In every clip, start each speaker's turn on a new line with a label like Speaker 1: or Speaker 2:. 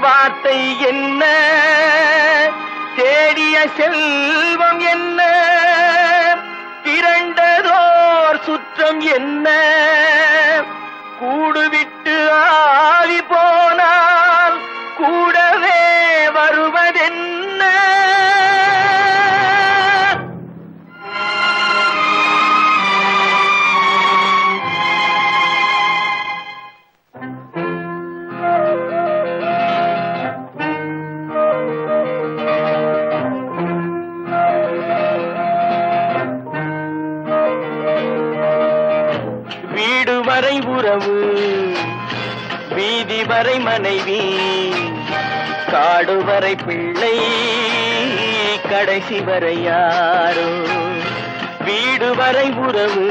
Speaker 1: வார்த்தை என்ன, தேடிய செல்வம் என்ன, திரண்டதோர் சுற்றம் என்ன, கூடுவிட்டு ஆவி போனால் கூடவே வருவதென்ன. வீடு வரை உறவு, வீதி வரை மனைவி, காடு வரை பிள்ளை, கடைசி வரை யாரோ. வீடு வரை உறவு,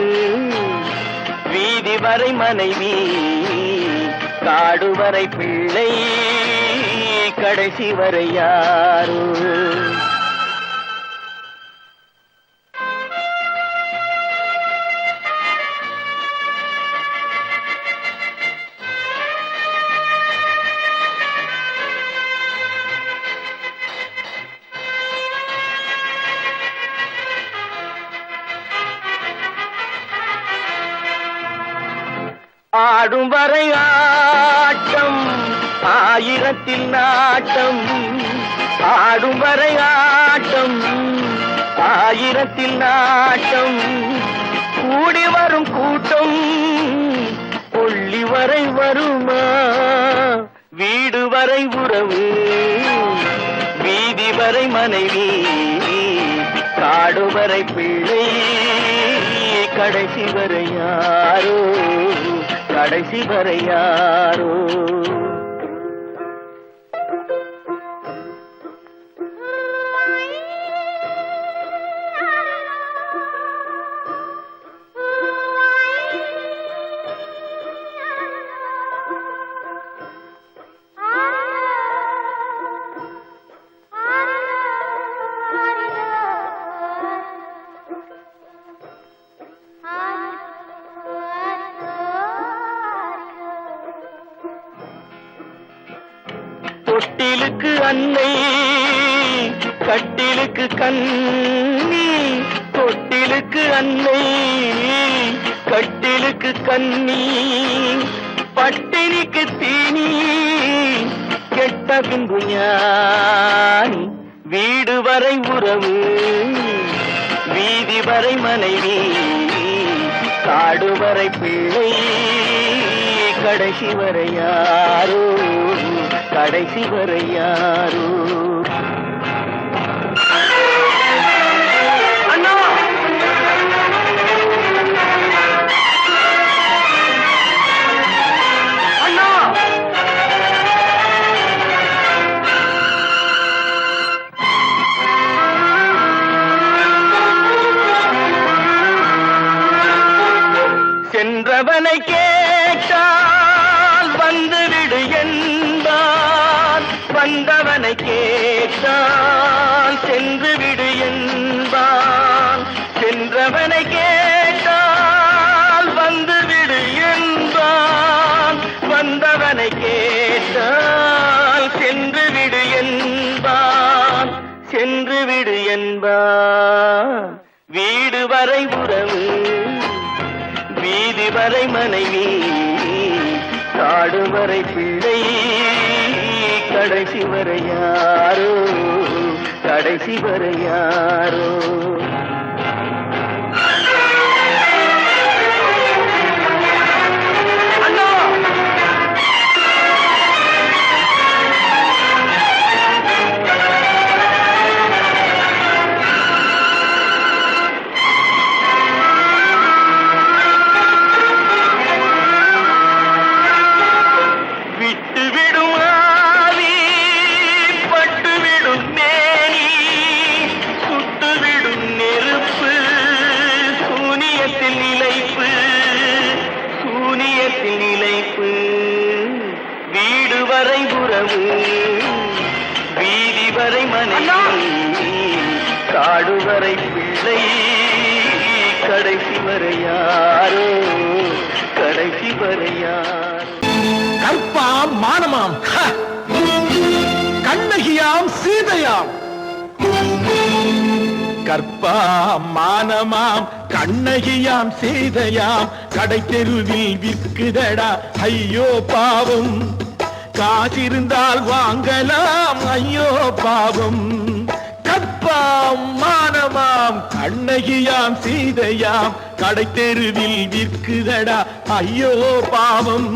Speaker 1: வீதி வரை மனைவி, காடு வரை பிள்ளை, கடைசி வரை யாரோ. ஆடும் வரை ஆட்டம், ஆயிரத்தில் நாட்டம். ஆடும் வரை ஆட்டம், ஆயிரத்தில் நாட்டம். கூடி வரும் கூட்டம் கொள்ளி வரை வருமா. வீடு வரை உறவு, வீதி வரை மனைவி, காடு வரை பிள்ளை, கடைசி வரை யாரோ, கடைசி வரை யாரோ. தொட்டிலுக்கு அன்னை, கட்டிலுக்கு கண்ணி. தொட்டிலுக்கு அன்னை, கட்டிலுக்கு கண்ணி. பட்டினிக்கு தீனி, கெட்ட பின்பு ஞானி. வீடு வரை உறவு, வீதி வரை மனைவி, காடு வரை பிள்ளை, கடைசி வரை யாரோ, கடைசி வரை யாரோ. அண்ணா, அண்ணா, சென்றவனை கேட்டால் வந்துவிடு என்பான், வந்தவனை கேட்டால் சென்று விடு என்பான். சென்றவனை கேட்டால் வந்துவிடு என்பான், வந்தவனை கேட்டால் சென்று விடு என்பான், சென்று விடு என்பான். வீடு வரை உறவு, வீதி வரை மனைவி, காடு வரை பிள்ளை, கடைசி வரை யாரோ, கடைசி வரை யாரோ. விட்டுவிடும் ஆவி, பட்டுவிடும் மேனி, சுட்டுவிடும் நெருப்பு, சூனியத்தில் நிலைப்பு, சூனியத்தில் நிலைப்பு. வீடு வரை உறவு, வீதி வரை மனைவி, காடு வரை பிள்ளை, கடைசி வரை யாரோ, கடைசி வரை யாரோ.
Speaker 2: கற்பா மானமாம் சீதையாம். கற்பாம் மானமாம் கண்ணகியாம் சீதையாம் கடை தெருவில் விற்குதடா ஐயோ பாவம். காசிருந்தால் வாங்கலாம் ஐயோ பாவம். கற்பாம் மானமாம் கண்ணகியாம் சீதையாம் கடை தெருவில் விற்குதடா ஐயோ பாவம்.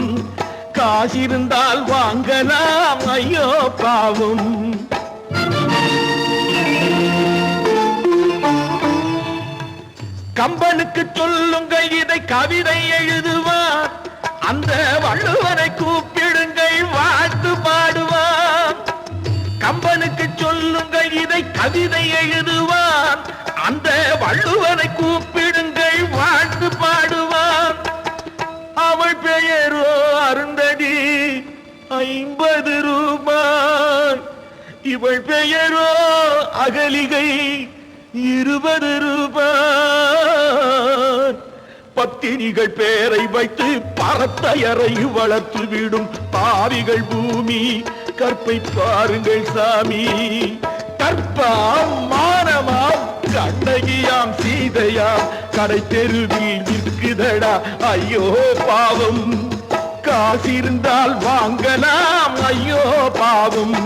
Speaker 2: காசிருந்தால் வாங்கலாம் ஐயோ பாவம். கம்பனுக்கு சொல்லுங்கள் இதை கவிதை எழுதுவார். அந்த வள்ளுவனை கூப்பிடுங்கள் வாழ்த்து பாடுவார். கம்பனுக்கு சொல்லுங்கள் இதை கவிதை எழுதுவார். அந்த வள்ளுவனை கூப்பிடுங்கள் வாழ்த்து பாடுவார். அவள் பெயரோ அருந்ததி 50 ரூபாய். இவள் பெயரோ அகலிகை 20 ரூபாய். பத்தினிகள் பேரை வைத்து பரத்தையரை வளர்த்து விடும் பாவிகள் பூமி. கற்பை பாருங்கள் சாமி. கற்பாம் மானமாம் கண்ணகியாம் சீதையாம் கடை தெருவில் விற்குதடா ஐயோ பாவம். காசிருந்தால் வாங்கலாம் ஐயோ பாவம்.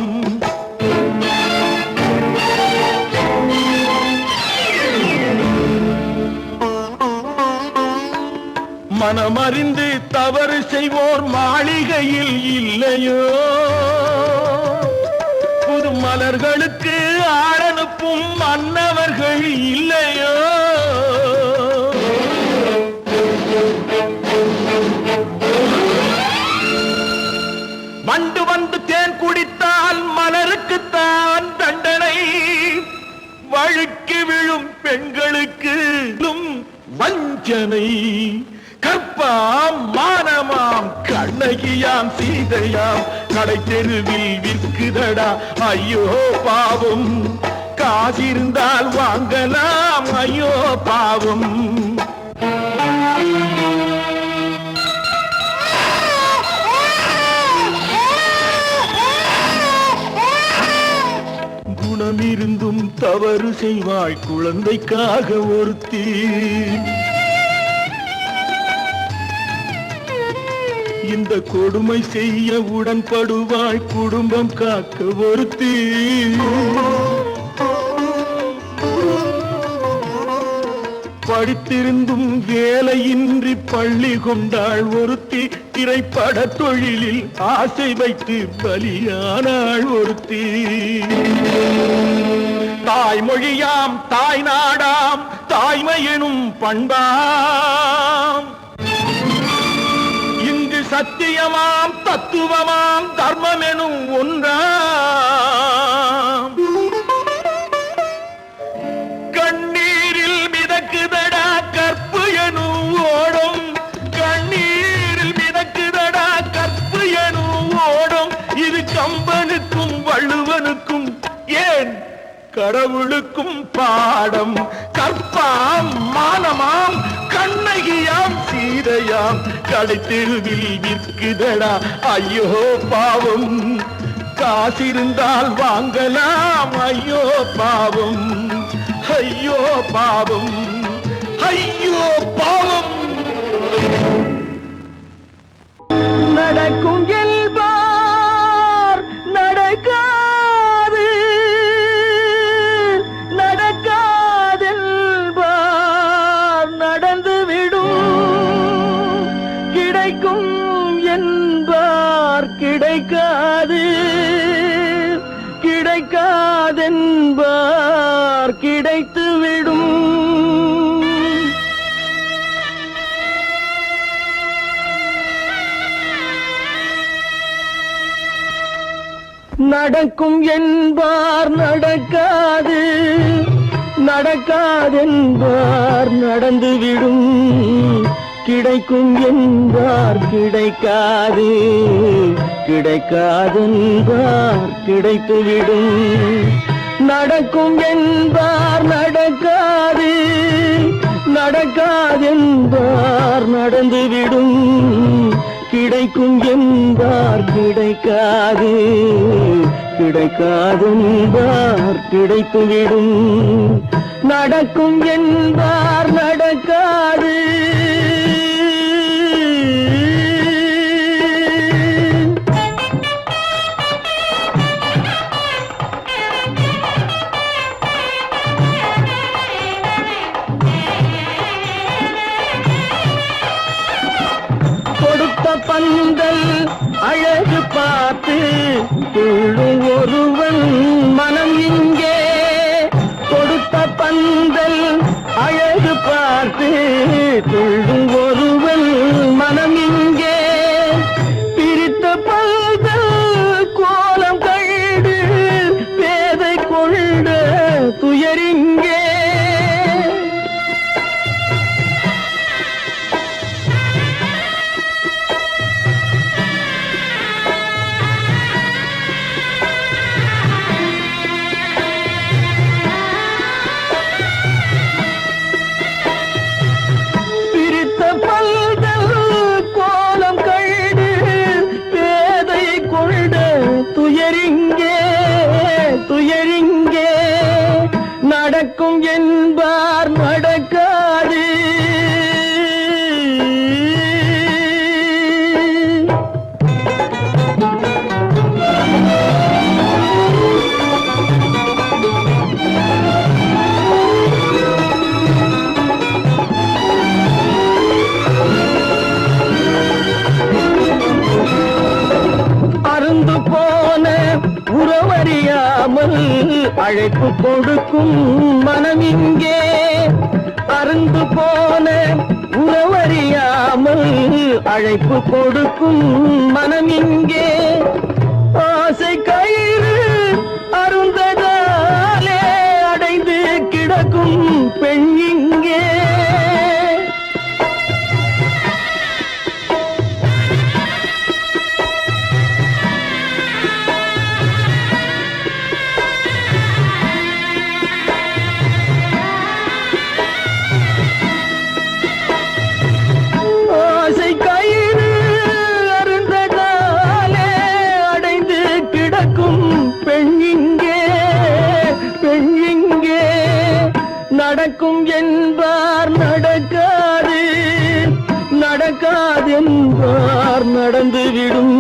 Speaker 2: மனமறிந்து தவறு செய்வோர் மாளிகையில் இல்லையோ. புது மலர்களுக்கு ஆளனுப்பும் மன்னவர்கள் இல்லையோ. வண்டு வந்து தேன் குடித்தால் மலருக்குத்தான் தண்டனை. வழுக்கி விழும் பெண்களுக்கு வஞ்சனை. கற்பாம் மானமாம் கண்ணகியாம் சீதையாம் கடை தெருவில் விற்குதடா ஐயோ பாவம். காசிருந்தால் வாங்கலாம் ஐயோ பாவம். குணமிருந்தும் தவறு செய்வாள் குழந்தைக்காக ஒருத்தி. இந்த கொடுமை செய்ய உடன்படுவாள் குடும்பம் காக்க ஒருத்தி. படித்திருந்தும் வேலையின்றி பள்ளி கொண்டாள் ஒருத்தி. திரைப்பட தொழிலில் ஆசை வைத்து பலியானாள் ஒருத்தி. தாய்மொழியாம் தாய் நாடாம் தாய்மை எனும் பண்பாம். சத்தியமாம் தத்துவமாம் தர்மம் எனும் ஒன்றாம். கண்ணீரில் மிதக்குதடா கற்பு எனும் ஓடும். கண்ணீரில் மிதக்குதடா கற்பு எனும் ஓடும். இது கம்பனுக்கும் வள்ளுவனுக்கும் ஏன் கடவுளுக்கும் பாடம். கற்பாம் மானமாம் கண்ணகியாம் சீதையாம் கடை தெருவில் விற்குதடா ஐயோ பாவம். காசிருந்தால் வாங்கலாம் ஐயோ பாவம். ஐயோ பாவம். ஐயோ பாவம். நடக்கும் என்பார் நடக்காது. நடக்காதென்பார் நடந்துவிடும். கிடைக்கும் என்பார் கிடைக்காது. கிடைக்காதென்பார் கிடைத்துவிடும். நடக்கும் என்பார் நடக்காது. நடக்காதென்பார் நடந்துவிடும். கிடைக்கும் என்பார் கிடைக்காது. கிடைக்காதென்பார் கிடைத்துவிடும். நடக்கும் என்பார் நடக்காது. நடக்காதென்பார் நடந்துவிடும். கிடைக்கும் என்பார் கிடைக்காது.
Speaker 1: கிடைக்காதென்பார் கிடைத்துவிடும், நடக்கும் என்பார் நடக்காது. கொடுத்த பந்தல் அழகு பார்த்து துள்ளும் ஒருவன் மனம் இங்கே, கொடுத்த பந்தல் அழகு பார்த்து துள்ளும் ஒருவன் மனம் இங்கே, பிரித்த பந்தல் கோலம் கண்டு பேதை கொண்ட துயரிங்கே. துயரிங்கே நடக்கும் என்பார் நடக்காது. அருந்து போன உறவறியாமல் அழைப்பு கொடுக்கும் மனம் இங்கே, அருந்து போன உறவறியாமல் அழைப்பு கொடுக்கும் மனம் இங்கே, ஆசை கயிறு அருந்ததாலே அடைந்து கிடக்கும் பெண் இங்கே. நடக்கும் என்பார் நடக்காது, நடக்காதென்பார் நடந்துவிடும்,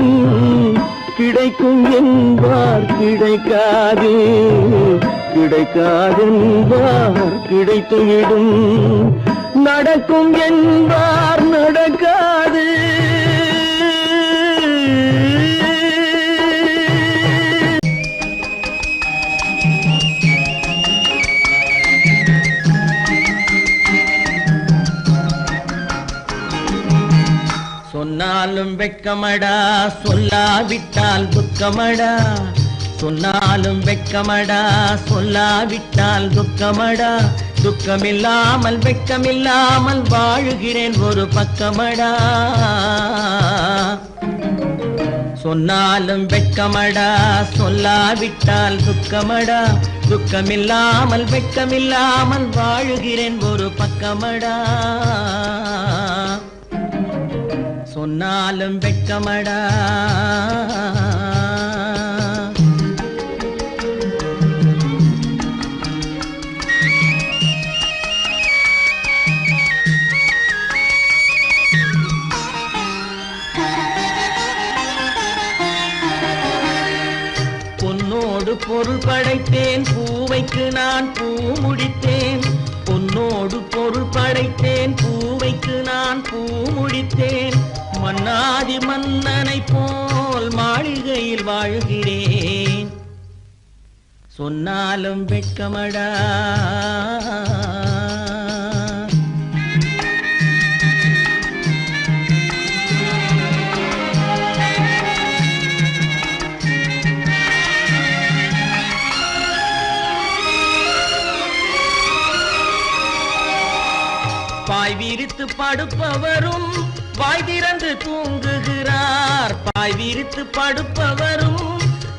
Speaker 1: கிடைக்கும் என்பார் கிடைக்காது, கிடைக்காதென்பார் கிடைத்துவிடும், நடக்கும் என்பார் நடக்காது.
Speaker 2: சொன்னாலும் வெட்கமடா சொல்லாவிட்டால் துக்கமடா, சொன்னாலும் வெட்கமடா சொல்லாவிட்டால் துக்கமடா, துக்கமில்லாமல் வெட்கமில்லாமல் வாழுகிறேன் ஒரு பக்கமடா. சொன்னாலும் வெட்கமடா சொல்லாவிட்டால் துக்கமடா, துக்கமில்லாமல் வெட்கமில்லாமல் வாழுகிறேன் ஒரு பக்கமடா. சொன்னாலும் வெட்கமடா. பொன்னோடு பொருள் படைத்தேன் பூவைக்கு நான் பூ முடித்தேன், பொன்னோடு பொருள் படைத்தேன் பூவைக்கு நான் பூ முடித்தேன், மன்னாதி மன்னனை போல் மாளிகையில் வாழ்கிறேன். சொன்னாலும் வெட்கமடா. பாய் விரித்து படுப்பவரும் வாய் திறந்து தூங்குகிறார், பாய் விரித்து படுப்பவரும்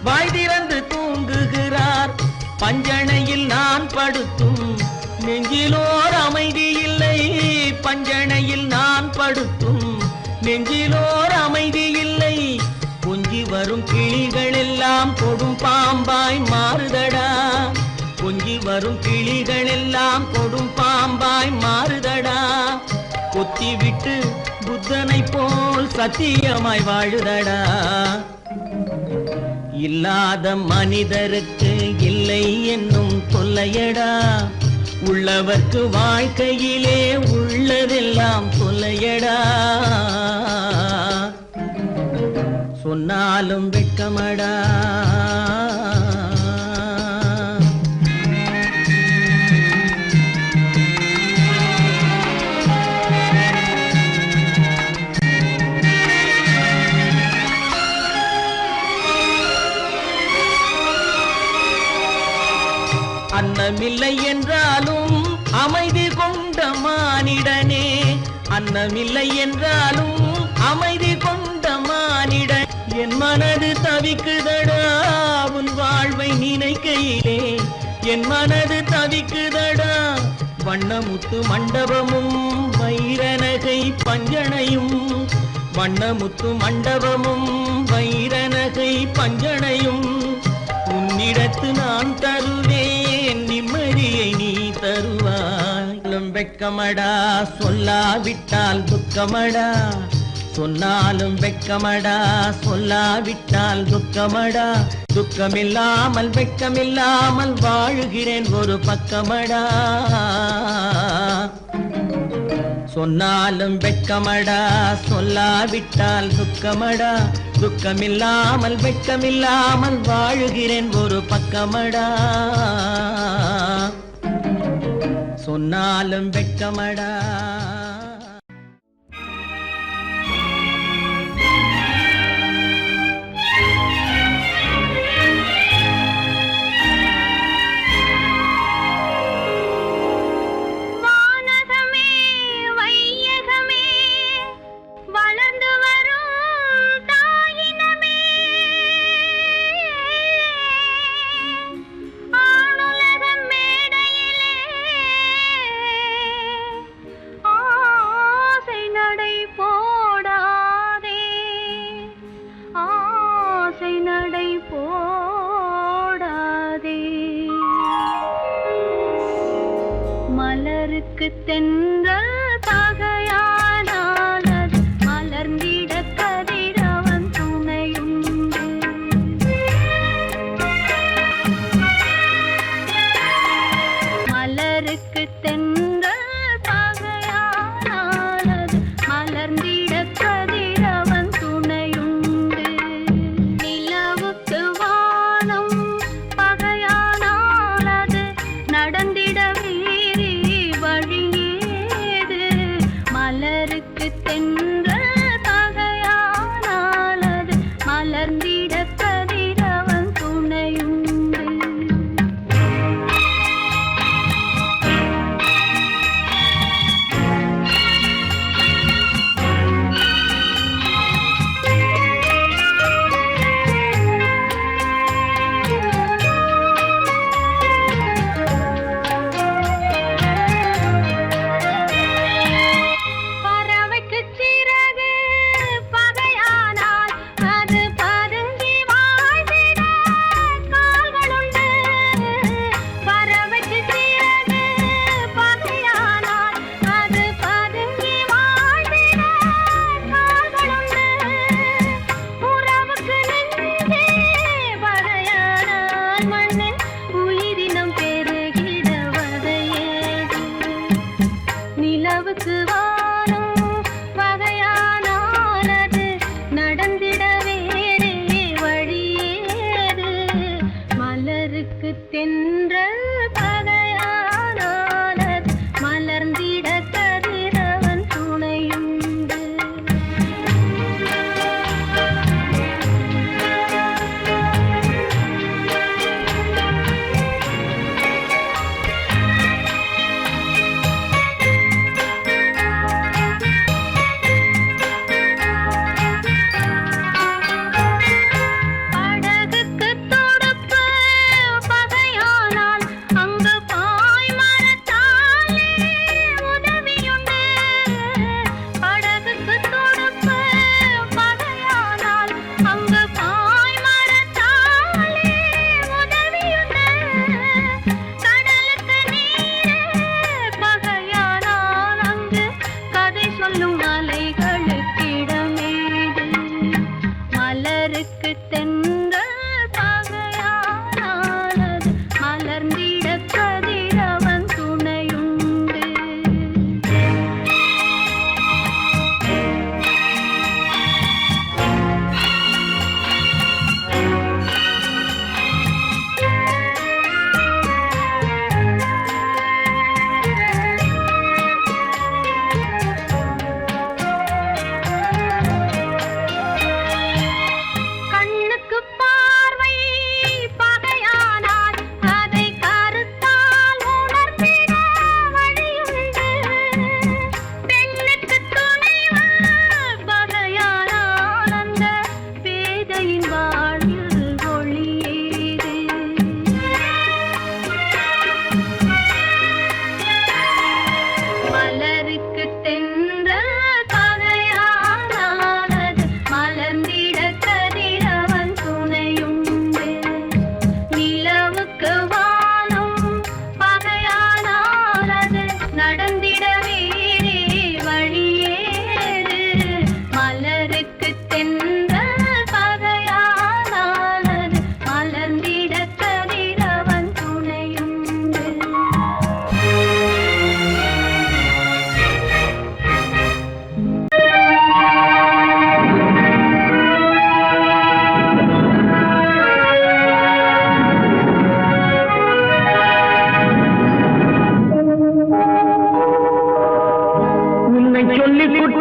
Speaker 2: வாய் திறந்து தூங்குகிறார், பஞ்சணையில் நான் படுத்தும் நெஞ்சிலோர் அமைதி இல்லை, பஞ்சணையில் நான் படுத்தும் நெஞ்சிலோர் அமைதி இல்லை, கொஞ்சி
Speaker 1: வரும் கிளிகள் எல்லாம் கொடும் பாம்பாய் மாறுதடா. கொஞ்சி வரும் கிளிகள் எல்லாம் கொடும் பாம்பாய் மாறுதடா. கொத்தி விட்டு புத்தனை போல் சத்தியமாய் வாழுதடா. இல்லாத மனிதருக்கு இல்லை என்னும் தொல்லையடா. உள்ளவர்க்கு வாழ்க்கையிலே உள்ளதெல்லாம் தொல்லையடா. சொன்னாலும் வெட்கமடா. அன்னமில்லை என்றாலும் அமைதி கொண்ட மானிடனே. அன்னமில்லை என்றாலும் அமைதி கொண்ட மானிடன். என் மனது தவிக்குதடா உன் வாழ்வை நினைக்கையிலே. என் மனது தவிக்குதடா. வண்ணமுத்து மண்டபமும் வைரநகை பஞ்சனையும். வண்ணமுத்து மண்டபமும் வைரநகை பஞ்சனையும் உன்னிடத்து நான் தருவேன். நிம்மதியை நீ தருவாய். வெட்கமடா சொல்லாவிட்டால் துக்கமடா. சொன்னாலும் வெட்கமடா சொல்லாவிட்டால் துக்கமடா. துக்கமில்லாமல் வெட்கமில்லாமல் வாழுகிறேன் ஒரு பக்கமடா. சொன்னாலும் வெட்கமடா சொல்லாவிட்டால் துக்கமடா. துக்கமில்லாமல் வெட்கமில்லாமல் வாழுகிறேன் ஒரு பக்கமடா. சொன்னாலும் வெட்கமடா.
Speaker 3: மலருக்கு தென்றல் பகையானால் அது மலர்ந்திட கதிரவன் துணையுண்டு. மலருக்கு தென்றல் பகையானால் அது மலர்ந்திட கதிரவன் துணையுண்டு. நிலவுக்கு வானம் பகையானால் அது நடந்திடவே மலருக்கு தென்றல் பகையானால் அது மலர்ந்திட கதிரவன் துணையுண்டு. நிலவுக்கு வானம் பகையானால் அது நடந்திட வேறே வழியேது. மலருக்கு தென்றல் பகையானால் அது மலர்ந்திட கதிரவன் துணையுண்டு. படகுக்கு தொடுப்பு பகையானால் அங்கு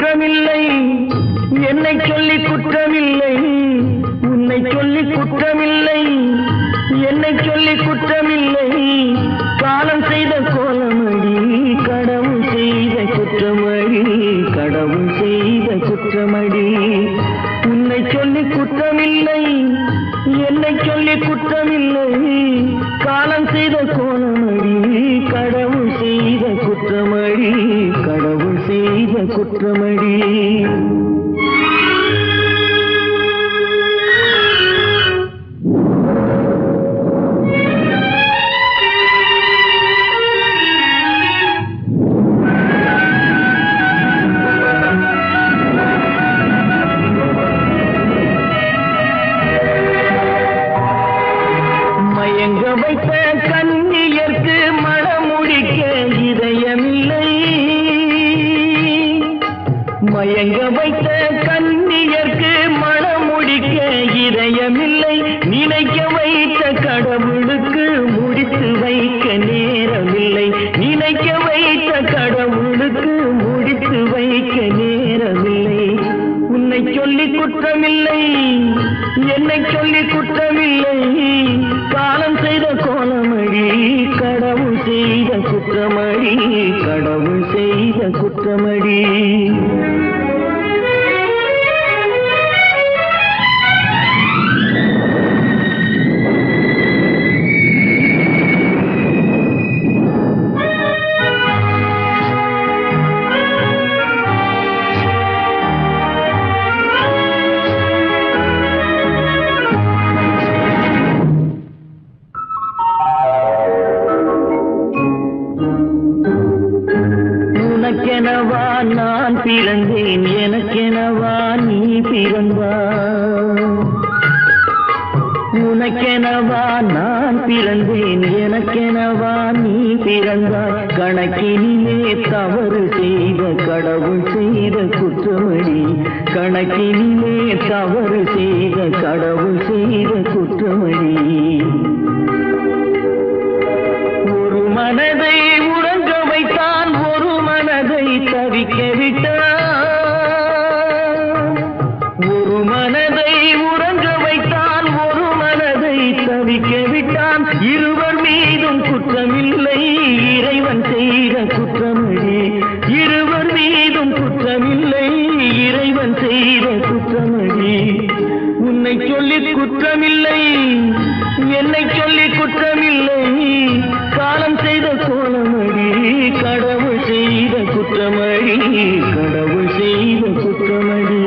Speaker 2: குற்றமில்லை, என்னை சொல்லி குற்றமில்லை, உன்னை சொல்லி குற்றமில்லை, என்னை சொல்லி குற்றமில்லை. காலம் செய்த கோலமடி, கடவுள் செய்த குற்றமடி, கடவுள் செய்த குற்றமடி. உன்னை சொல்லி குற்றமில்லை, என்னை சொல்லி குற்றமில்லை. காலம் செய்த கோலமடி, கடவுள் செய்த குற்றமடி, கடவுள் செய்த குற்றமடி. மயங்க வைத்த கண்ணியர்க்கு மனமுடிக்க இதயமில்லை, மயங்க வைத்த கண்ணியர்க்கு மனமுடிக்க இதயமில்லை. நினைக்க வைத்த கடவுளுக்கு முடித்து வைக்க நேரமில்லை, நினைக்க வைத்த கடவுளுக்கு முடித்து வைக்க நேரமில்லை. உன்னை சொல்லி குற்றமில்லை, என்னை சொல்லி குற்றமில்லை. காலம் செய்த கோலமடி, கடவுள் செய்த குற்றமடி, கடவுள் செய்த குற்றமடி. உனக்கெனவா நான் பிறந்தேன், எனக்கெனவா நீ பிறந்தாய். உனக்கெனவா நான் பிறந்தேன், எனக்கெனவா நீ பிறந்தாய். கணக்கினிலே தவறு செய்த கடவுள் செய்த குற்றமடி, கணக்கினிலே தவறு செய்த கடவுள் செய்த குற்றமடி. ஒரு மனதை உறங்க வைத்தான், ஒரு மனதை தவிக்க விட்டான். ஒரு மனதை உறங்க வைத்தான், ஒரு மனதை தவிக்க விட்டான். இருவர் மீதும் குற்றமில்லை, இறைவன் செய்த குற்றமடி. இருவர் மீதும் குற்றமில்லை, இறைவன் செய்த குற்றமடி. உன்னை சொல்லி குற்றமில்லை, என்னை சொல்லி குற்றமில்லை. காலம் செய்த கோலமடி, கடவுள் செய்த குற்றமடி, கடவுள் செய்த குற்றமடி.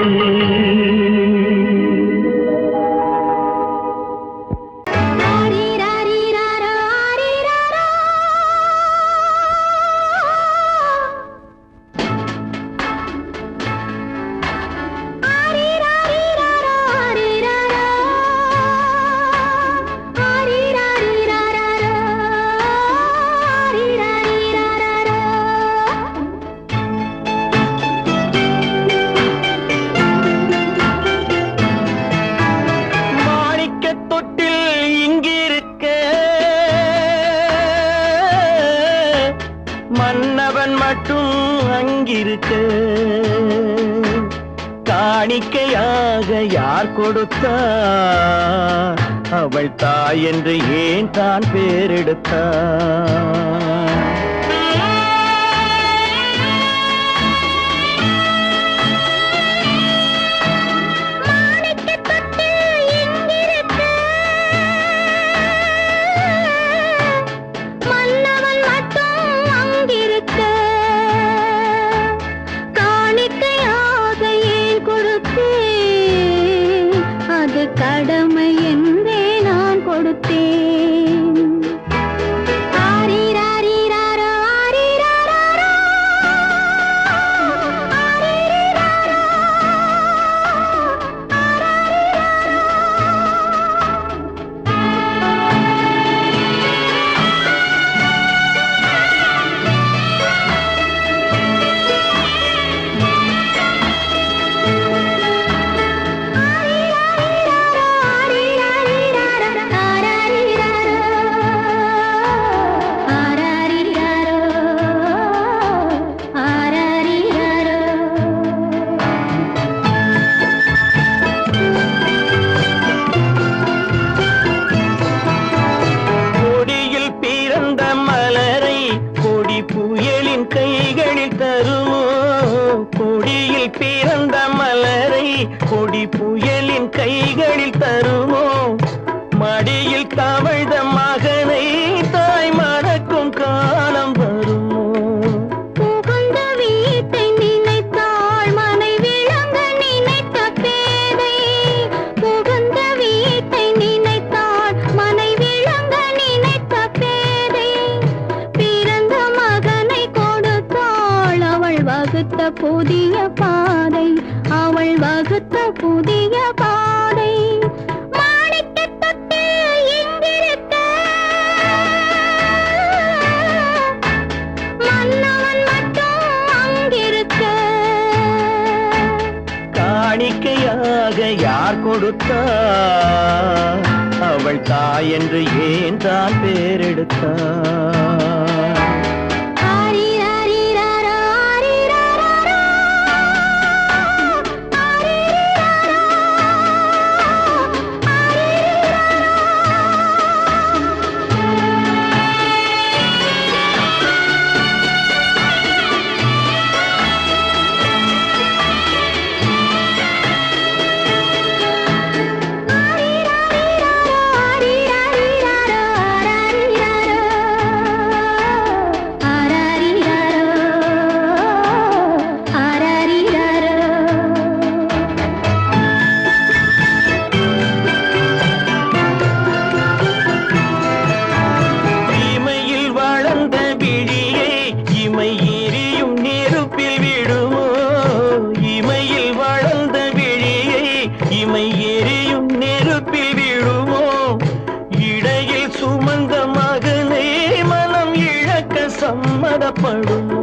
Speaker 2: மன்னவன் மட்டும் அங்கிருக்க, காணிக்கையாக யார் கொடுத்தார்? அவள் தாய் என்று ஏன் தான் பேரெடுத்தார்?
Speaker 3: கடமை என்றே நான் கொடுத்தேன். ஆரீரா
Speaker 1: கொடி புயலின் கைகளில் தருமோ மடியில் தவழ்ந்த மகனை தாய் மறக்கும் காலம் வருமோ
Speaker 3: புகுந்த வீட்டை நினைத்தாள் மனை விளங்க நினைத்த பேதை புகுந்த வீட்டை நினைத்தாள் மனை விளங்க நினைத்த பேதை பிறந்த மகனை கொடுத்தாள் அவள் வகுத்த புதிய பாதை அவள் வகுத்த புதிய பாதை மாணிக்கத் தொட்டில் இங்கிருக்க மன்னவன் மட்டும் அங்கிருக்க
Speaker 1: காணிக்கையாக யார் கொடுத்தார் அவள் தாய் என்று ஏன் தான் பேரெடுத்தார்
Speaker 3: ஆரிராரிராரா, ஆரிராராரா, ஆரிராரா,
Speaker 1: இமையில் வளர்ந்த விழியை இமை எரியும் நெருப்பில் விடுமோ இமையில் வளர்ந்த விழியை இமை எரியும் நெருப்பில் விடுமோ இடையில் சுமந்த மகனை மனம் இழக்க சம்மதப்படுமோ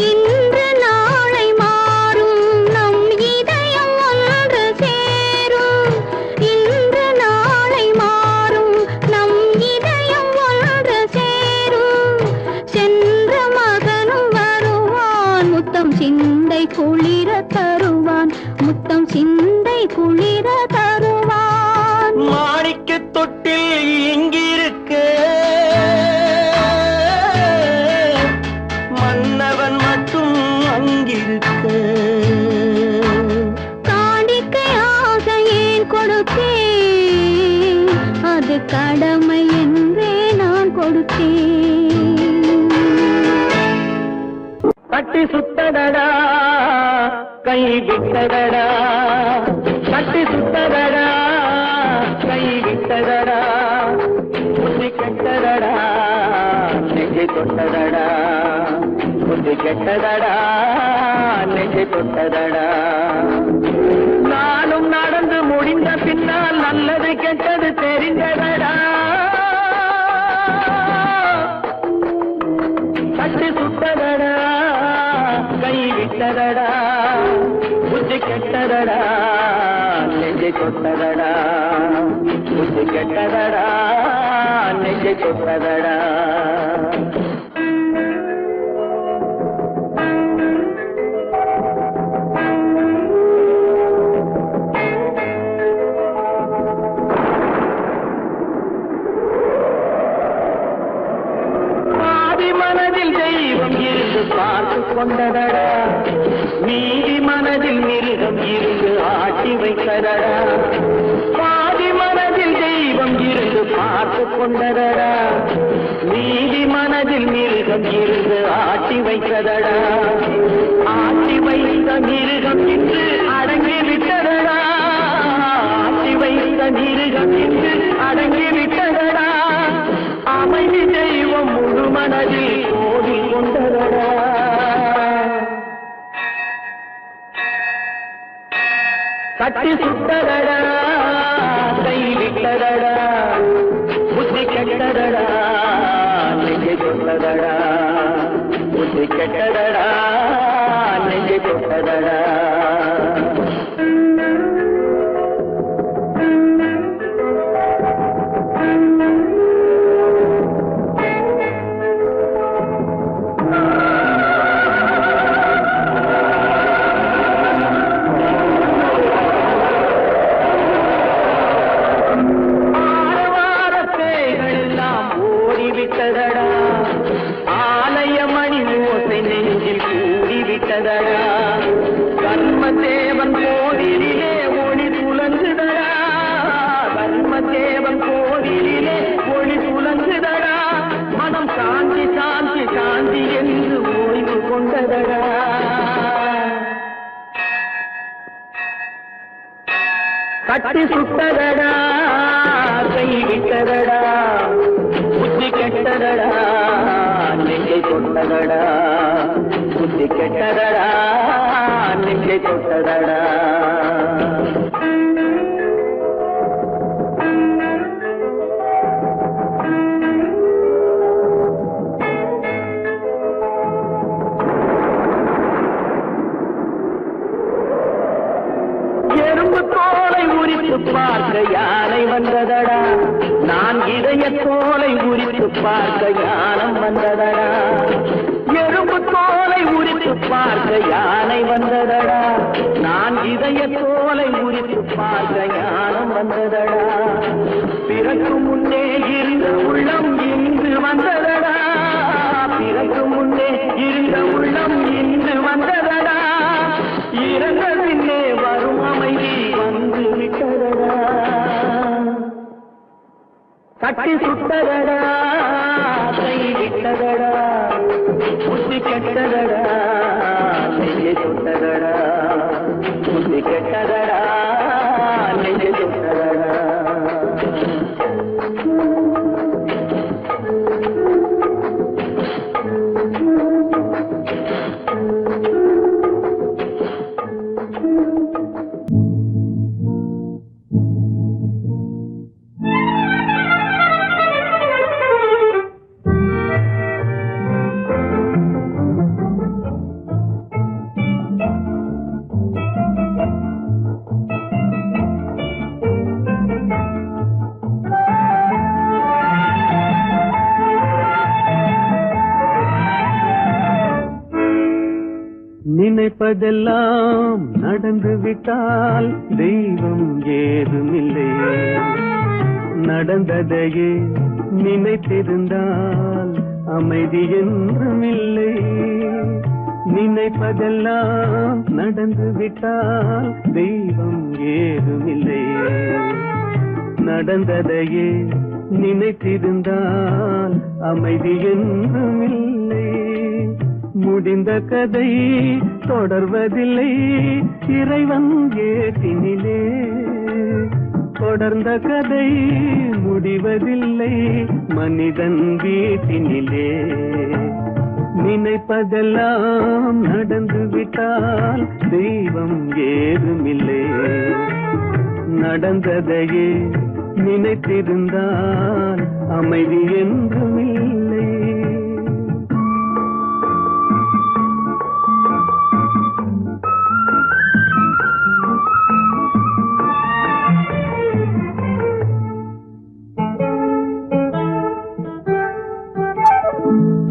Speaker 3: இன்று நாளை மாறும் நம் இதயம் ஒன்று சேரும் இன்று நாளை மாறும் நம் இதயம் ஒன்று சேரும் சென்ற மகனும் வருவான் முத்தம் சிந்தை குளிர தருவான் முத்தம் சிந்தை குளிர தருவான்
Speaker 1: மாணிக்க தொட்டில் இங்கிருக்க மன்னவன் மட்டும் அங்கிருக்க
Speaker 3: காணிக்கையாக ஏன் கொடுத்தேன் அது கடமை என்றே நான் கொடுத்தேன்
Speaker 1: கட்டி சுத்தடடா கை விட்டதடா கட்டி சுத்தடடா கை விட்டதடா புத்தி கெட்டதடா நெஞ்சை தொட்டதடா புத்தி கெட்டதடா நெஞ்சை தொட்டதடா நானும் நடந்து முடிந்த பின்னால் நல்லது கெட்டது தெரிந்ததடா கட்டி சுட்டதடா கை விட்டதடா புத்தி கெட்டதடா நெஞ்சை தொட்டதடா புத்தி கெட்டதடா நெஞ்சை தொட்டதடா மனதில் தெய்வம் இருந்து பார்த்து கொண்டதடா நீதி மனதில் மிருகம் இருந்து ஆட்டி வைத்ததடா பாதி மனதில் தெய்வம் இருந்து பார்த்து கொண்டதடா நீதி மனதில் மிருகம் இருந்து ஆட்டி வைத்ததடா ஆட்டி வைத்த மிருகம் இன்று அடங்கி விட்டதடா ஆட்டி வைத்த மிருகம் இன்று அடங்கி விட்டதடா அமைதி தெய்வம் முழு மனதில் கோடி கொண்டதடா கட்டி சுட்டதடா கை விட்டதடா புத்தி கெட்டதடா நெஞ்சை தொட்டதடா புத்தி கெட்டதடா நெஞ்சை தொட்டதடா கர்மதேவன் கோவிலில் கட்டி சுட்டதடா கை விட்டதடா புத்தி கெட்டதடா நெஞ்சை தொட்டதடா புத்தி கெட்டதடா நெஞ்சை தொட்டதடா பார்க்க யானை வந்ததடா நான் இதய தோலை உரித்து பார்க்க யானம் வந்ததடா எறும்பு தோலை உரித்து பார்க்க யானை வந்ததடா நான் இதய தோலை உரித்து பார்க்க யானம் வந்ததடா பிறகு முன்னே இருந்த உள்ளம் இன்று வந்ததடா பிறகு முன்னே இருந்த உள்ளம் இன்று வந்ததடா இறந்த பின்னே வரும் அமைதி வந்து விட்டதடா கட்டி சுட்டதடா கை விட்டதடா புத்தி கெட்டதடா நெஞ்சை சுட்டதடா புத்தி கெட்டதடா நெஞ்சை சுட்டதடா நினைப்பதெல்லாம் நடந்து விட்டால் தெய்வம் ஏதுமில்லை நடந்ததையே நினைத்திருந்தால் அமைதி என்றுமில்லை நினைப்பதெல்லாம் நடந்து விட்டால் தெய்வம் ஏதுமில்லை நடந்ததையே நினைத்திருந்தால் அமைதி என்றுமில்லை முடிந்த கதை தொடர்வதில்லை இறைவன் ஏட்டினிலே தொடர்ந்த கதை முடிவதில்லை மனிதன் வீட்டினிலே நினைப்பதெல்லாம் நடந்து விட்டால் தெய்வம் ஏதுமில்லை நடந்ததையே நினைத்திருந்தால் அமைதி என்றுமில்லை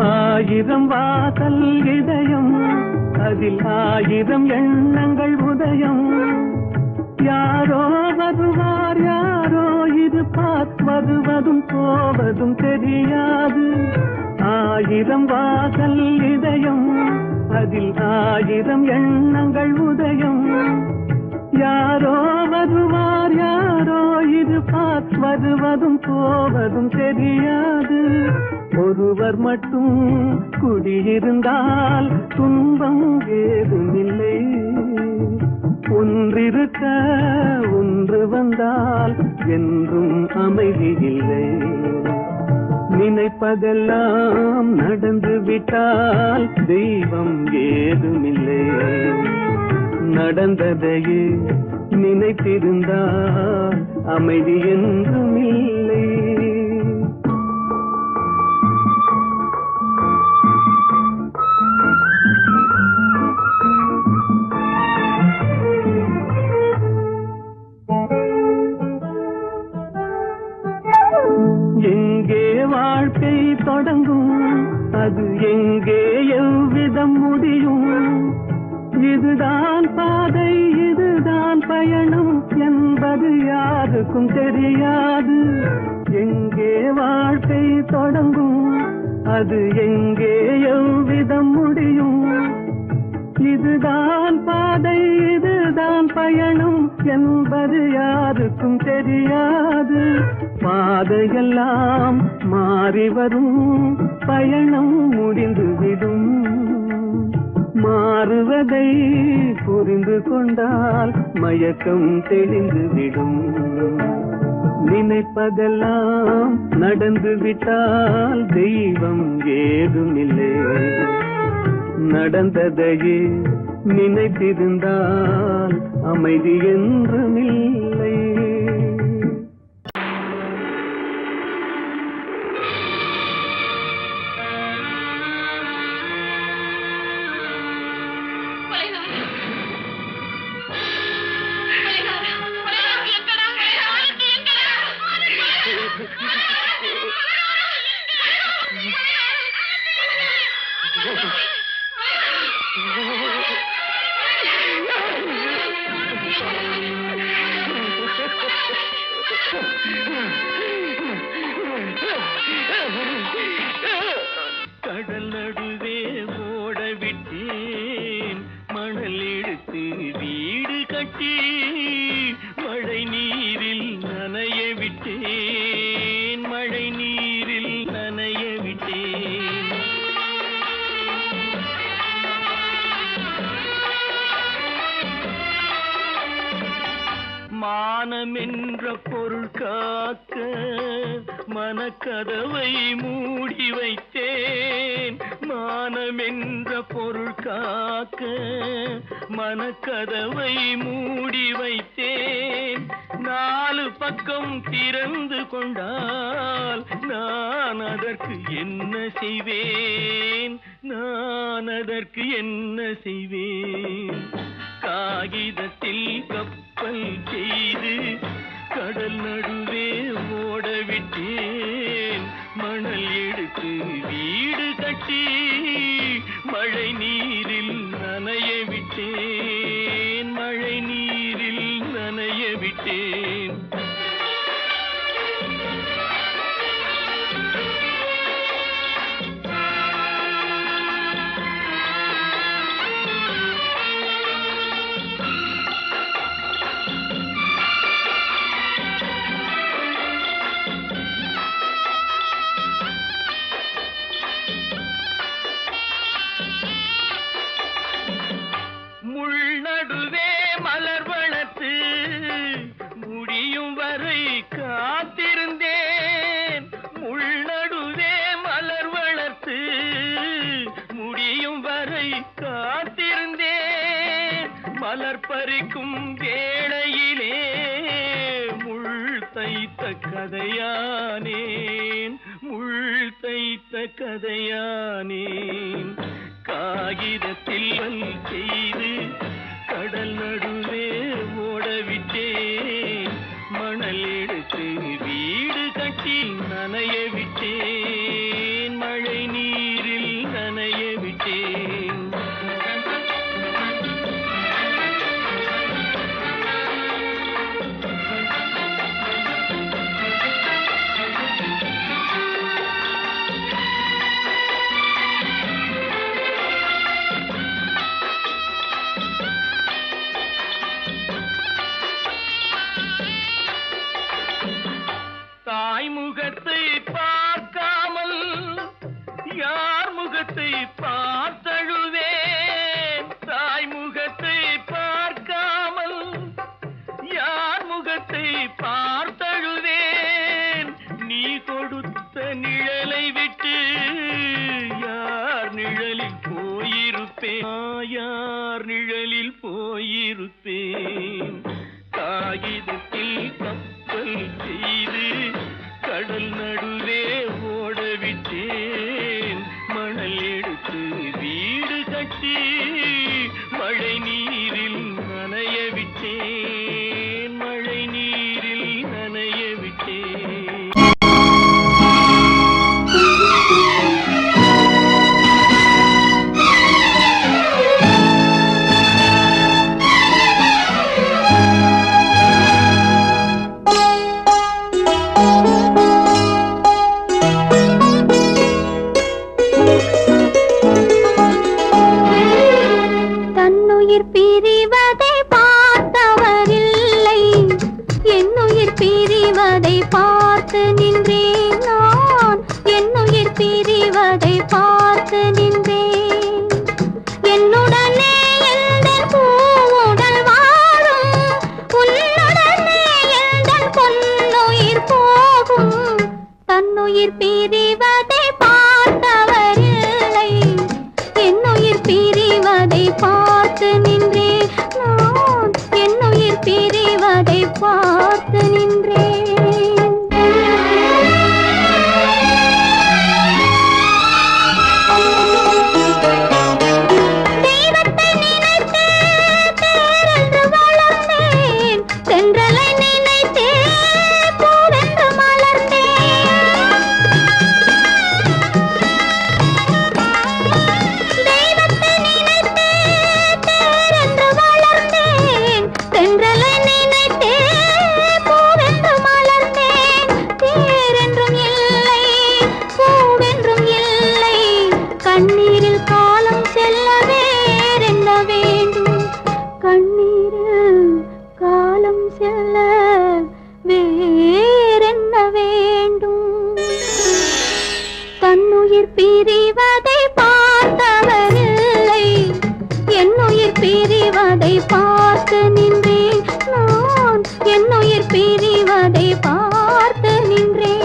Speaker 1: ஆயிரம் வாசல் இதயம் அதில் ஆயிரம் எண்ணங்கள் உதயம் யாரோ வருவார் யாரோ இருப்பார் வருவதும் போவதும் தெரியாது ஆயிரம் வாசல் இதயம் அதில் ஆயிரம் எண்ணங்கள் உதயம் யாரோ வருவார் யாரோ இருப்பார் வருவதும் போவதும் தெரியாது ஒருவர் மட்டும் குடியிருந்தால் துன்பம் ஏதுமில்லை ஒன்றிருக்க ஒன்று வந்தால் என்றும் அமைதி இல்லை நினைப்பதெல்லாம் நடந்து விட்டால் தெய்வம் ஏதுமில்லை நடந்ததையே நினைத்திருந்தால் அமைதி என்றுமில்லை எங்கே வாழ்க்கை தொடங்கும் அது எங்கே எவ்விதம் முடியும் இதுதான் பாதை இதுதான் பயணம் என்பது யாருக்கும் தெரியாது எங்கே வாழ்க்கை தொடங்கும் அது எங்கே எவ்விதம் முடியும் இதுதான் பாதை இதுதான் பயணம் என்பது யாருக்கும் தெரியாது பாதையெல்லாம் மாறி வரும் பயணம் முடிந்துவிடும் மாறுவதை புரிந்து கொண்டால் மயக்கம் தெளிந்து விடும். நினைப்பதெல்லாம் நடந்து விட்டால் தெய்வம் ஏதுமில்லை. நடந்ததையே நினைத்திருந்தால் அமைதி என்றுமில்லை.
Speaker 2: கடல் நடுவே ஓடவிட்டேன், மணல் எடுத்து வீடு கட்டி மழை நீரில் நனைய விட்டேன், மழை நீரில் நனைய விட்டேன். மானம் என்ற பொருள் காக்க மனக்கதவை மூடி வைத்தேன். மானம் என்ற பொருள் காக்க மனக்கதவை மூடி வைத்தேன். 4 பக்கம் திறந்து கொண்டால் நான் அதற்கு என்ன செய்வேன்? நான் அதற்கு என்ன செய்வேன்? காகிதத்தில் கப்பல் செய்து கடல் நடுவே ஓடவிட்டேன், மணல் எடுத்து வீடு கட்டி மழை நீரில் நனைய விட்டேன், மழை நீரில் நனைய விட்டேன். நடுவே மலர் வளர்த்து முடியும் வரை காத்திருந்தேன். முள் நடுவே மலர் வளர்த்து முடியும் வரை காத்திருந்தேன். மலர் பறிக்கும் வேளையிலே முள் தைத்த கதையானேன், முள் தைத்த கதையானேன். காகிதத்தில் செய்து கடல் நடுவே ஓடவிட்டேன், மணல் எடுத்து வீடு கட்டி நனைய விட்டேன், மழை நீரில் நனைய விட்டேன். தாய் முகத்தை பார்க்காமல் யார் முகத்தை பார்த்தழுவேன்? தாய் முகத்தை பார்க்காமல் யார் முகத்தை பார்த்தழுவேன்? நீ கொடுத்த நிழலை விட்டு யார் நிழலில் போயிருப்பேன், யார் நிழலில் போயிருப்பேன்? காகிதத்தில் கப்பல் செய்து கடல் நடுவே ஓடவிட்டேன், மணல் எடுத்து வீடு கட்டி மழை நீரில் நனைய விட்டேன், மழை நீரில் நனைய விட்டேன்.
Speaker 3: பிரிவதை பார்த்தவரில்லை, என்னுயிர் பிரிவதை பார்த்து நின்றேன் நான், என்னுயிர் பிரிவதை பார்த்து நின்றேன். என்னுடனே பிரிவதை பார்த்தவரில்லை, என்னுயிர் பிரிவதை பார்த்து நின்றேன் நான், என்னுயிர் பிரிவதை பார்த்து நின்றேன்.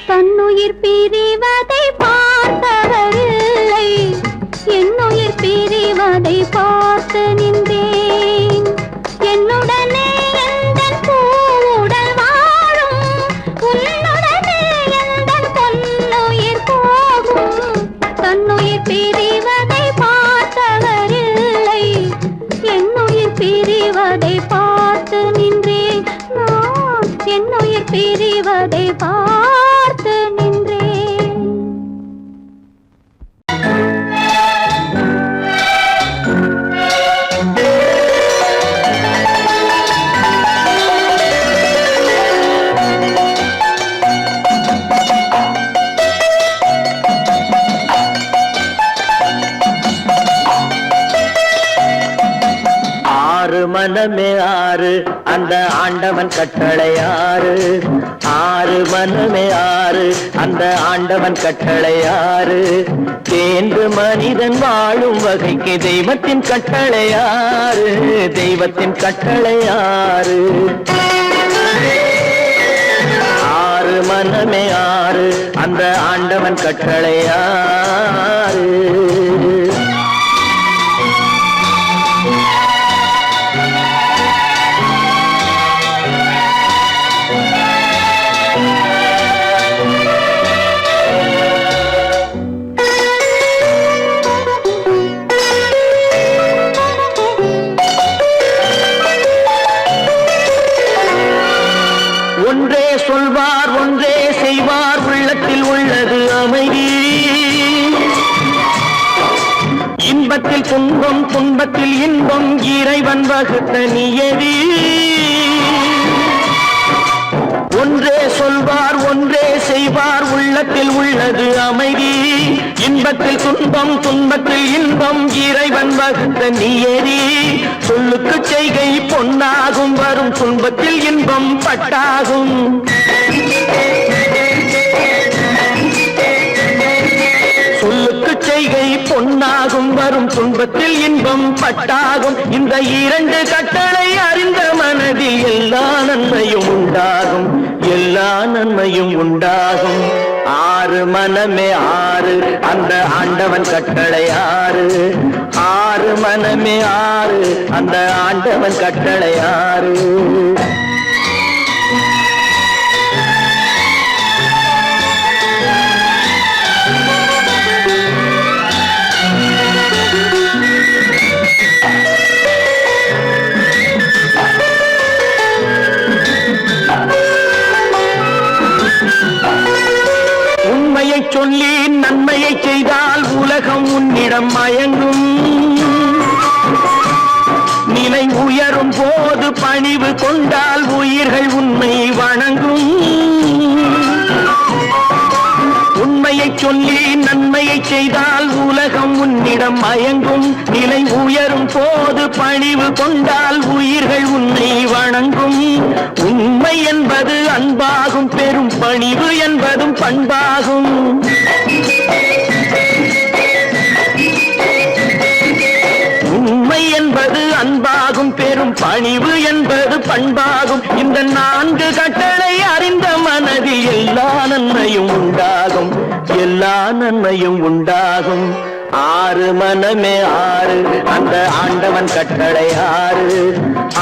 Speaker 3: தன்னுயிர் பிரிவதை பார்த்தவரில்லை, என்னுயிர் பிரிவதை பார்த்து நின்றேன். என்னுடனே எந்தன் பூவுடல் வாழும், உன்னுடனே எந்தன் பொன்னுயிர் போகும். தன்னுயிர் பிரிவதை பார்த்தவரில்லை, என்னுயிர் பிரிவதை பார்த்து நின்றேன் நான், என்னுயிர் பிரிவதை பார்த்து நின்றேன்.
Speaker 1: ஆறு மனமே ஆறு, அந்த ஆண்டவன் கட்டளை ஆறு. ஆறு மனமே ஆறு, அந்த ஆண்டவன் கட்டளை ஆறு. தேர்ந்து மனிதன் வாழும் வகைக்கு தெய்வத்தின் கட்டளை ஆறு, தெய்வத்தின் கட்டளை ஆறு. ஆறு மனமே ஆறு, அந்த ஆண்டவன் கட்டளை ஆறு. ஒன்றே சொல்வார் ஒன்றே செய்வார், உள்ளத்தில் உள்ளது அமைதி. இன்பத்தில் துன்பம் துன்பத்தில் இன்பம், இறைவன் வகுத்த நியதி. ஒன்றே சொல்வார் ஒன்றே செய்வார், உள்ளத்தில் உள்ளது அமைதி. இன்பத்தில் துன்பம் துன்பத்தில் இன்பம், இறைவன் வகுத்த நியதி. சொல்லுக்கு செய்கை பொன்னாகும், வரும் துன்பத்தில் இன்பம் பட்டாகும். சொல்லுக்கு செய்கை பொன்னாகும், வரும் துன்பத்தில் இன்பம் பட்டாகும். இந்த இரண்டு கட்டளை அறிந்த மனதில் எல்லா நன்மையும் உண்டாகும், எல்லா நன்மையும் உண்டாகும். ஆறு மனமே ஆறு, அந்த ஆண்டவன் கட்டளை ஆறு. ஆறு மனமே ஆறு, அந்த ஆண்டவன் கட்டளை ஆறு. உண்மையை சொல்லி நன்மையை செய்தால் உலகம் உன்னிடம் மயங்கும். நிலை உயரும் போது பணிவு கொண்டால் உயிர்கள் உன்னை வணங்கும். உண்மையை சொல்லி நன்மையை செய்தால் உலகம் உன்னிடம் மயங்கும். நிலை உயரும் போது பணிவு கொண்டால் உயிர்கள் உன்னை வணங்கும். உண்மை என்பது அன்பாகும், பெரும் பணிவு என்பதும் பண்பாகும். உண்மை என்பது அன்பாகும், பெரும் பணிவு என்பது பண்பாகும். இந்த நான்கு கட்டளை அறிந்த மனதில் எல்லா நன்மையும் உண்டாகும், எல்லா நன்மையும் உண்டாகும். ஆறு மனமே ஆறு அந்த ஆண்டவன் கட்டளை ஆறு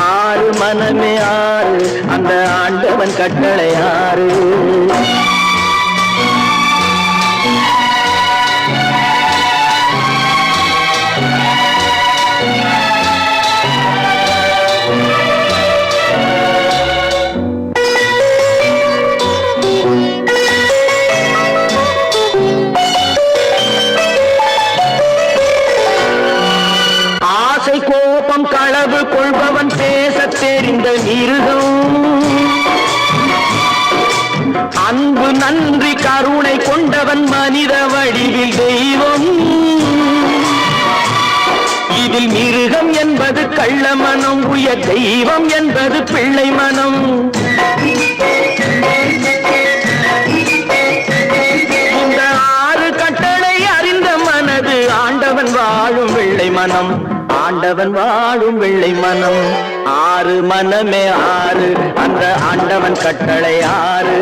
Speaker 1: ஆறு மனமே ஆறு அந்த ஆண்டவன் கட்டளை ஆறு கோபம் களவு கொள்பவன் பேச தெரிந்த மிருகம் அன்பு நன்றி கருணை கொண்டவன் மனித வடிவில் தெய்வம் இதில் மிருகம் என்பது கள்ள மனம் உயர் தெய்வம் என்பது பிள்ளை மனம் இந்த ஆறு கட்டளை அறிந்த மனது ஆண்டவன் வாழும் வெள்ளை மனம் ஆண்டவன் வாழும் வெள்ளை மனம் ஆறு மனமே ஆறு அந்த ஆண்டவன் கட்டளை ஆறு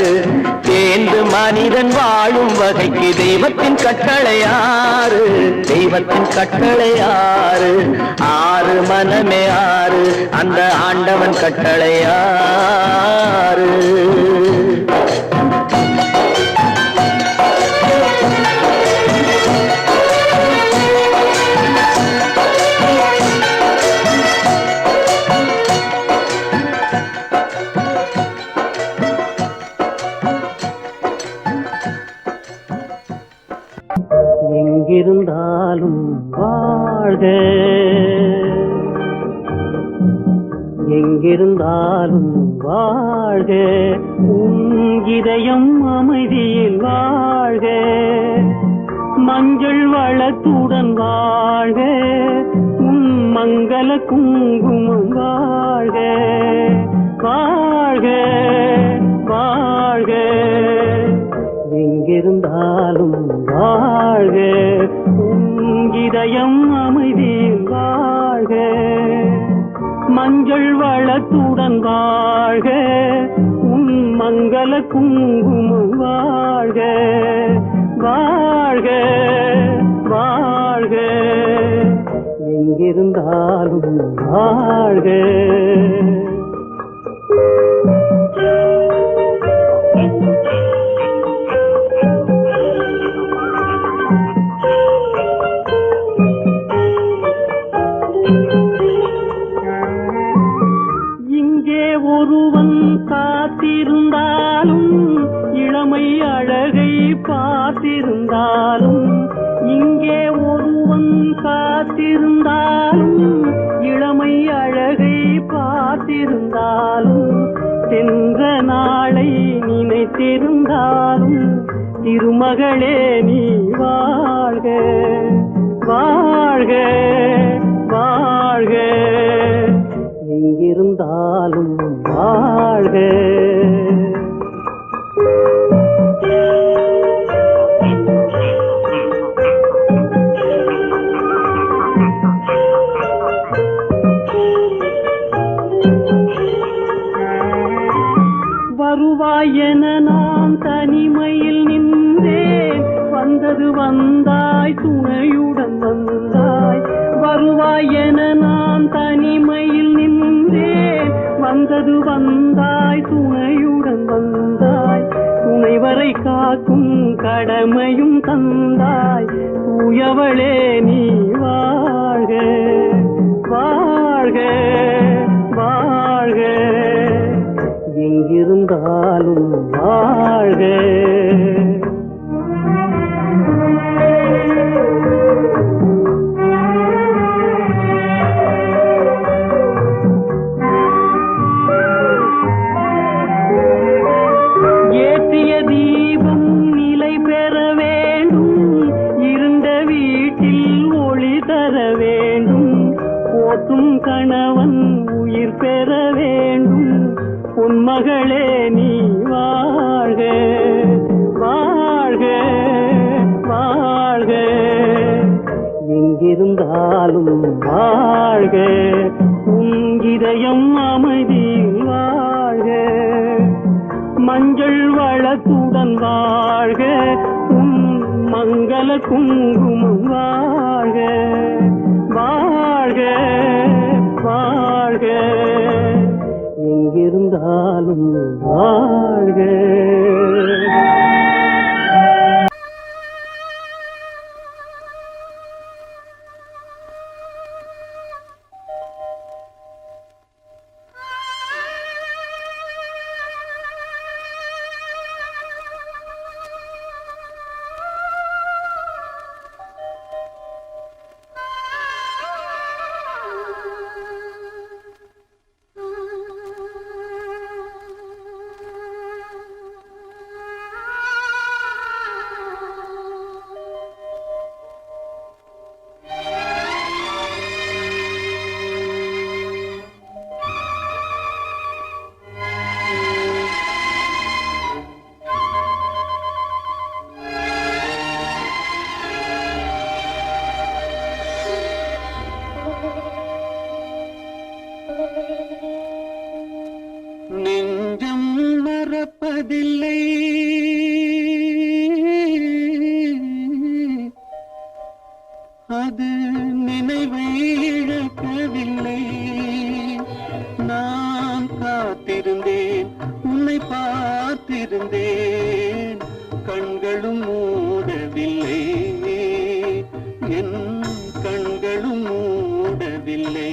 Speaker 1: தேர்ந்து மனிதன் வாழும் வகைக்கு தெய்வத்தின் கட்டளை ஆறு தெய்வத்தின் கட்டளை ஆறு ஆறு மனமே ஆறு அந்த ஆண்டவன் கட்டளை ஆறு எங்கிருந்தாலும் வாழ்க எங்கிருந்தாலும் வாழ்க உன் இதயம் அமைதியில் வாழ்க மஞ்சள் வளத்துடன் வாழ்க உன் மங்கள குங்குமம் வாழ்க வாழ்க வாழ்க எங்கிருந்தாலும் வாழ்க உன் இதயம் அமைதியில் வாழ்க மஞ்சள் வளத்துடன் வாழ்க உன் மங்கள குங்குமம் வாழ்க வாழ்க வாழ்க எங்கிருந்தாலும் வாழ்க ஒருவன் காத்திருந்தாலும் இளமை அழகை பார்த்திருந்தாலும் இங்கே ஒருவன் காத்திருந்தாலும் இளமை அழகை பார்த்திருந்தாலும் சென்ற நாளை நினைத்திருந்தாலும் திருமகளே நீ வாழ்க வாழ்க வாழ்க எங்கிருந்தாலும் வாழ்க வருவாய் என நான் தனிமையில் நின்றேன் வந்தது வந்தாய் துணையுடன் வந்தாய் வருவாய் என நான் தனிமையில் நின்றேன் வந்தது வந்தாய் துணையுடன் வந்தாய் துணைவரை காக்கும் கடமையும் தந்தாய் தூயவளே நீ வாழ்க வாழ்க வாழ்க எங்கிருந்தாலும் வாழ்க ஏற்றிய தீபம் நிலை பெற வேண்டும் இருண்ட வீட்டில் ஒளி தர வேண்டும் போற்றும் கணவன் உயிர் பெற வேண்டும் பொன்மகளே நீ வாழ்க வாழ்க வாழ்க எங்கிருந்தாலும் வாழ்க உன் இதயம் அமைதியில் வாழ்க மஞ்சள் வளத்துடன் வாழ்க உன் மங்கள குங்குமம் வாழ்க வாழ்க வாழ்க எங்கிருந்தாலும் வாழ்க. நெஞ்சம் மறப்பதில்லை அது நினைவை இழக்கவில்லை. நான் காத்திருந்தேன் உன்னை பார்த்திருந்தேன் கண்களும் மூடவில்லை என் கண்களும் மூடவில்லை.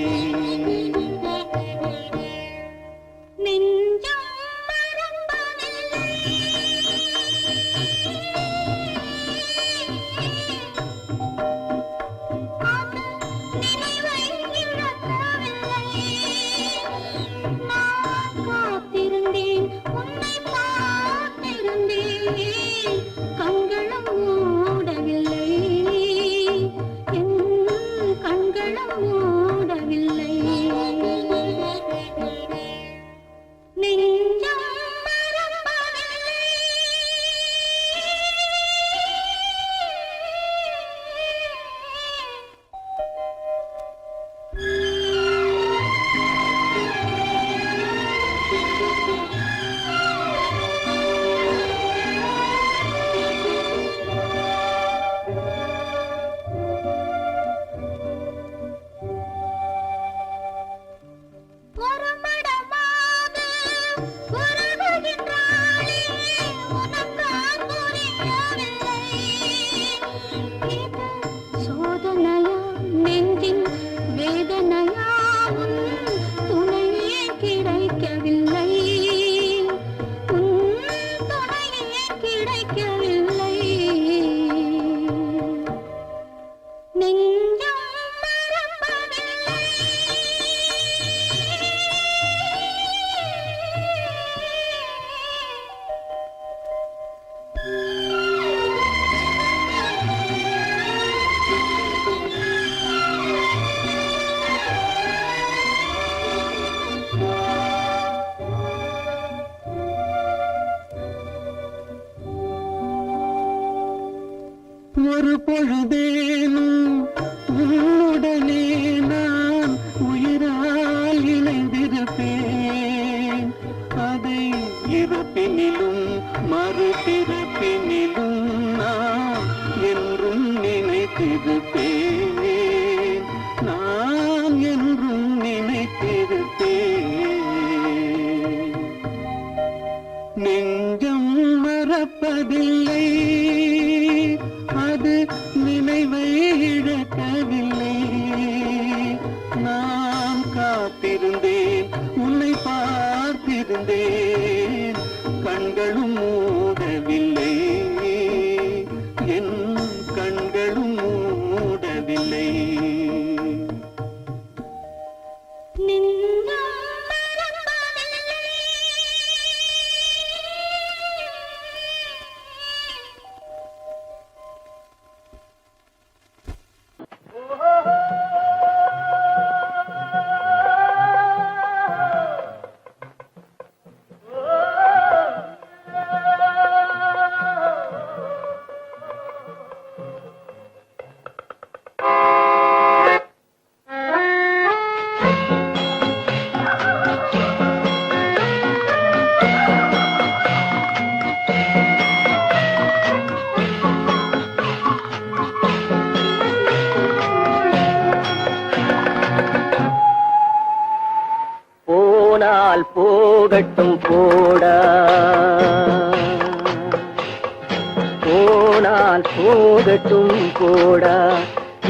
Speaker 1: ஒரு பொழுதேனும் உன்னுடனே நான் உயிரால் இணைந்திருப்பேன். அதை இறப்பினிலும் மறுபிறப்பினிலும் நான் என்றும் நினைத்திருப்பேன். நான் என்றும் நினைத்திருப்பேன். நெஞ்சம் மறப்பதில்லை அது நினைவை போனால் போகட்டும் போடா, போனால் போகட்டும் போடா.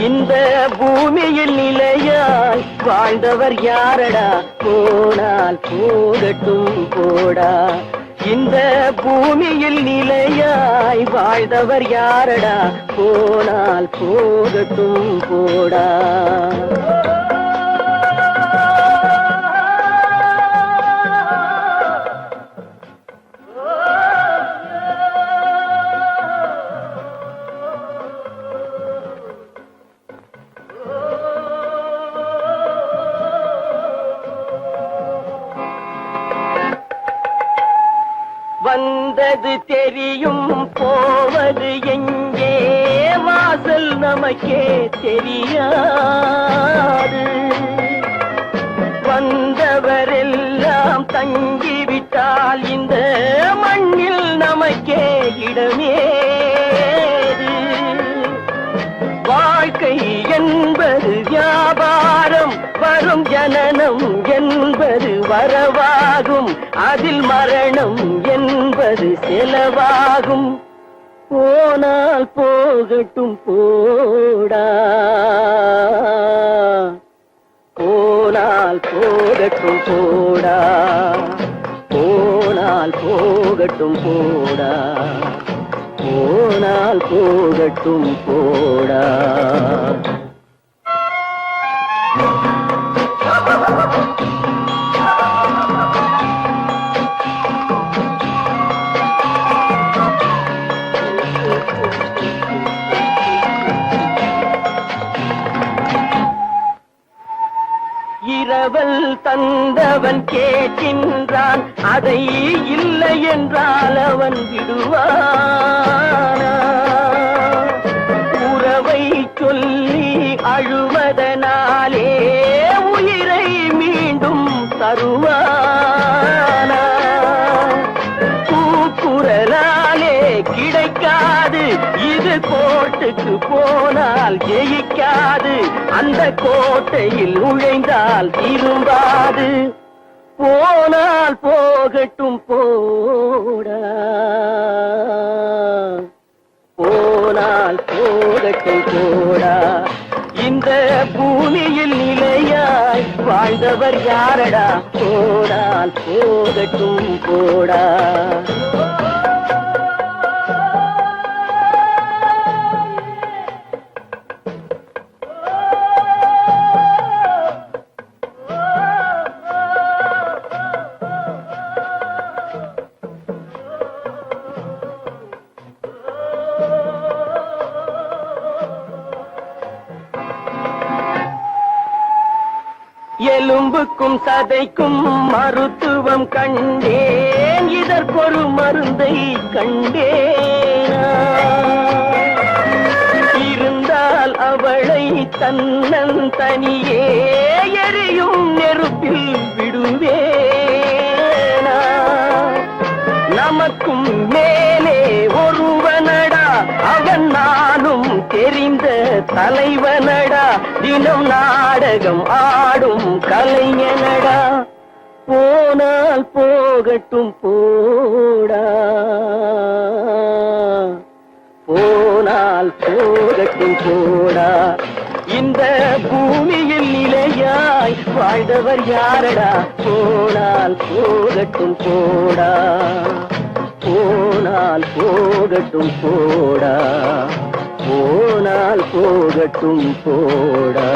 Speaker 1: இந்த பூமியில் நிலையாய் வாழ்ந்தவர் யாரடா, போனால் போகட்டும் போடா. இந்த பூமியில் நிலையாய் வாழ்ந்தவர் யாரடா, போனால் போகட்டும் போடா. வந்தது தெரியும் போவது எங்கே, வாசல் நமக்கே தெரியாது. வந்தவரெல்லாம் தங்கிவிட்டால் இந்த மண்ணில் நமக்கே இடமேது. வாழ்க்கை என்பது வியாபாரம், வரும் ஜனனம் என்பது வரவாகும், அதில் மரணம் என்பது செலவாகும். போனால் போகட்டும் போடா, போனால் போகட்டும் போடா, போனால் போகட்டும் போடா, போனால் போகட்டும் போடா. இரவல் தந்தவன் கேட்கின்றான், அதை இல்லை என்றால் அவன் விடுவானா? உறவை சொல்லி அழுவதனாலே உயிரை மீண்டும் தருவானா? கூக்குரலாலே கிடைக்காது, இது கோட்டுக்கு போனால் ஜெயிக்காது, அந்த கோட்டையில் நுழைந்தால் திரும்பாது. போனால் போகட்டும் போடா, போனால் போகட்டும் போடா. இந்த பூமியில் நிலையாய் வாழ்ந்தவர் யாரடா, போனால் போகட்டும் போடா. எலும்புக்கும் சதைக்கும் மருத்துவம் கண்டேன், இதற்கொரு மருந்தை கண்டேனா? இருந்தால் அவளை தன்னன் தனியே எரியும் நெருப்பில் விடுவேனா? நமக்கும் மேலே ஒருவனடா, அவன் நானும் தெரிந்த தலைவனடா, தினம் நாடகம் ஆடும் கலைஞனடா. போனால் போகட்டும் போடா, போனால் போகட்டும் போடா. இந்த பூமியில் நிலையாய் வாழ்ந்தவர் யாரடா, போனால் போகட்டும் போடா, போனால் போகட்டும் போடா, போனால் போகட்டும் போடா.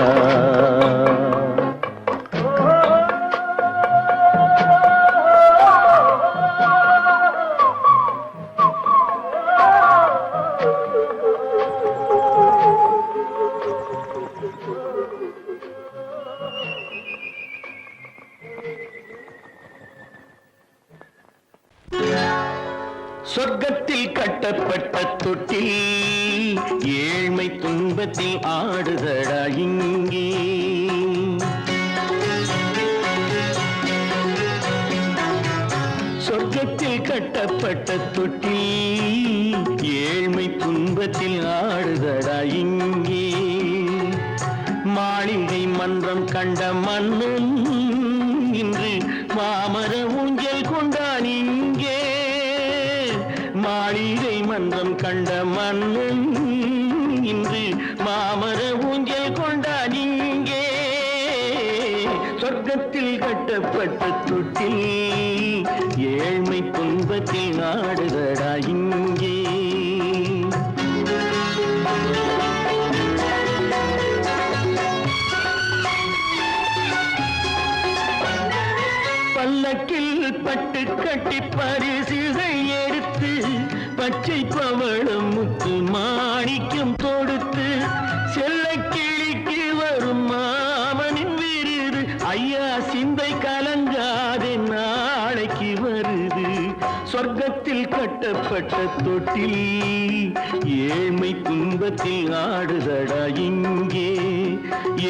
Speaker 2: சொர்க்கத்தில் கட்டப்பட்ட தொட்டில் ஏழ்மை துன்பத்தில் ஆடுதடா இங்கே. சொர்க்கத்தில் கட்டப்பட்ட தொட்டில் ஏழ்மை துன்பத்தில் ஆடுதடா இங்கே. மாளிகை மன்றம் கண்ட மன்னன்
Speaker 1: இன்று மாமர ஊஞ்சல் கொண்டான் இங்கே மாளிகை மன்றம் கண்ட மன்னன் இன்று மாமர ஊஞ்சல் கொண்டான் இங்கே சொர்க்கத்தில் கட்டப்பட்ட தொட்டில் ஏழ்மை துன்பத்தில் நாடுதடா இங்கே பல்லக்கில் பட்டு கட்டி பரிசுகள் எடுத்து பச்சை பவளம் முத்து மாணிக்கம் தொடுத்து செல்ல கிளிக்கு வரும் மாமனின் விருது ஐயா சிந்தை கலங்காதே நாளைக்கு வருது சொர்க்கத்தில் கட்டப்பட்ட தொட்டில் ஏழ்மை துன்பத்தில் ஆடுதடா இங்கே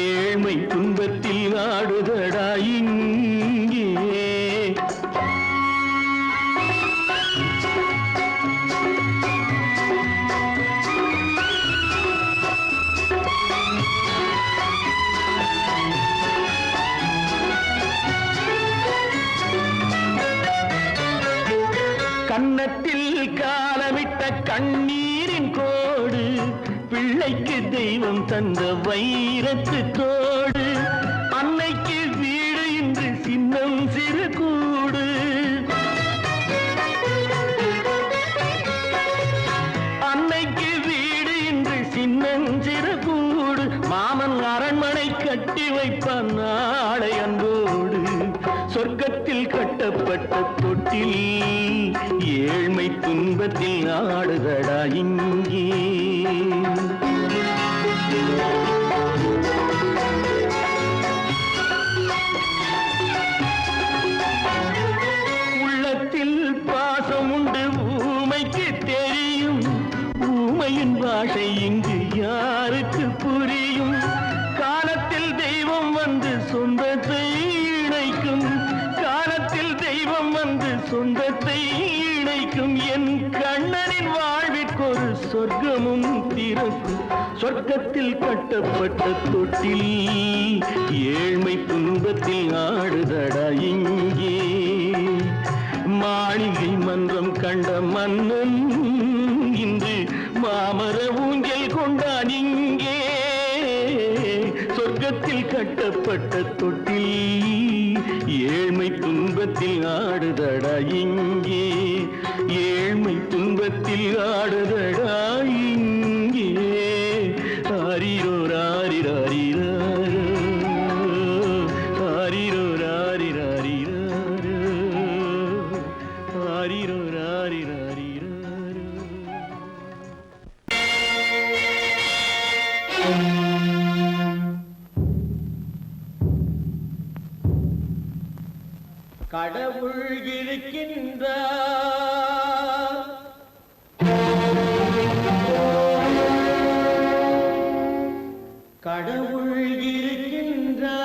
Speaker 1: ஏழ்மை துன்பத்தில் ஆடுதடா இங்கே கன்னத்தில் காலமிட்ட கண்ணீரின் கோடு பிள்ளைக்கு தெய்வம் தந்த வைரத்து தோடு அன்னைக்கு வீடு இன்று சின்னம் சிறு கூடு அன்னைக்கு வீடு இன்று சின்னம் சிறு கூடு மாமன் அரண்மனை கட்டி வைப்பான் நாளை அன்போடு சொர்க்கத்தில் கட்டப்பட்ட தொட்டில் ஏழ்மை துன்பத்தில் ஆடுதடா இங்கே உள்ளத்தில் பாசம் உண்டு ஊமைக்கு தெரியும் ஊமையின் பாஷை இங்கு யாருக்கு புரியும் காலத்தில் தெய்வம் வந்து சொந்தத்தை இணைக்கும் காலத்தில் தெய்வம் வந்து சொந்தத்தை இணைக்கும் என் கண்ணனின் வாழ்விற்கொரு சொர்க்கமும் திறக்கும் சொர்க்கத்தில் கட்டப்பட்ட தொட்டில் ஏழ்மை துன்பத்தில் ஆடுதடா இங்கே மாளிகை மன்றம் கண்ட மன்னன் இன்று மாமர ஊஞ்சல் கொண்டான் இங்கே சொர்க்கத்தில் கட்டப்பட்ட தொட்டில் ஏழ்மை துன்பத்தில் ஆடுதடா இங்கே ஏழ்மை துன்பத்தில் ஆடுதடா இங்கே ஆரிரோ ராரிராரிரோ ஆரிரோ ராரிராரிரோ ஆரிரோ ராரிராரிரோ கடவுள் இருக்கின்றார் கடவுள் இருக்கின்றார்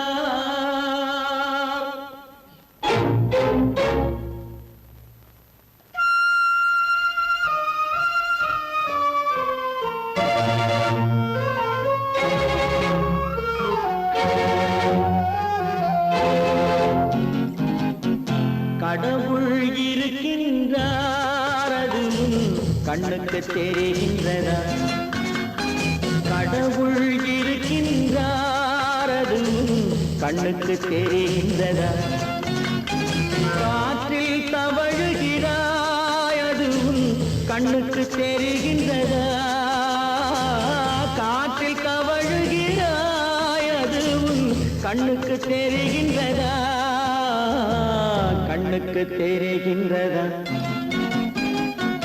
Speaker 1: கடவுள் இருக்கின்றார் அது கண்ணுக்கு தெரிகின்றதா கடவுள் இருக்கின்றார் அது கண்ணுக்கு தெரிகின்றதா காற்றில் தவழுகிறாய் அது கண்ணுக்கு தெரிகின்றதா காற்றில் தவழுகிறாய் அது கண்ணுக்கு தெரிகின்றதா கண்ணுக்கு தெரிகின்றதா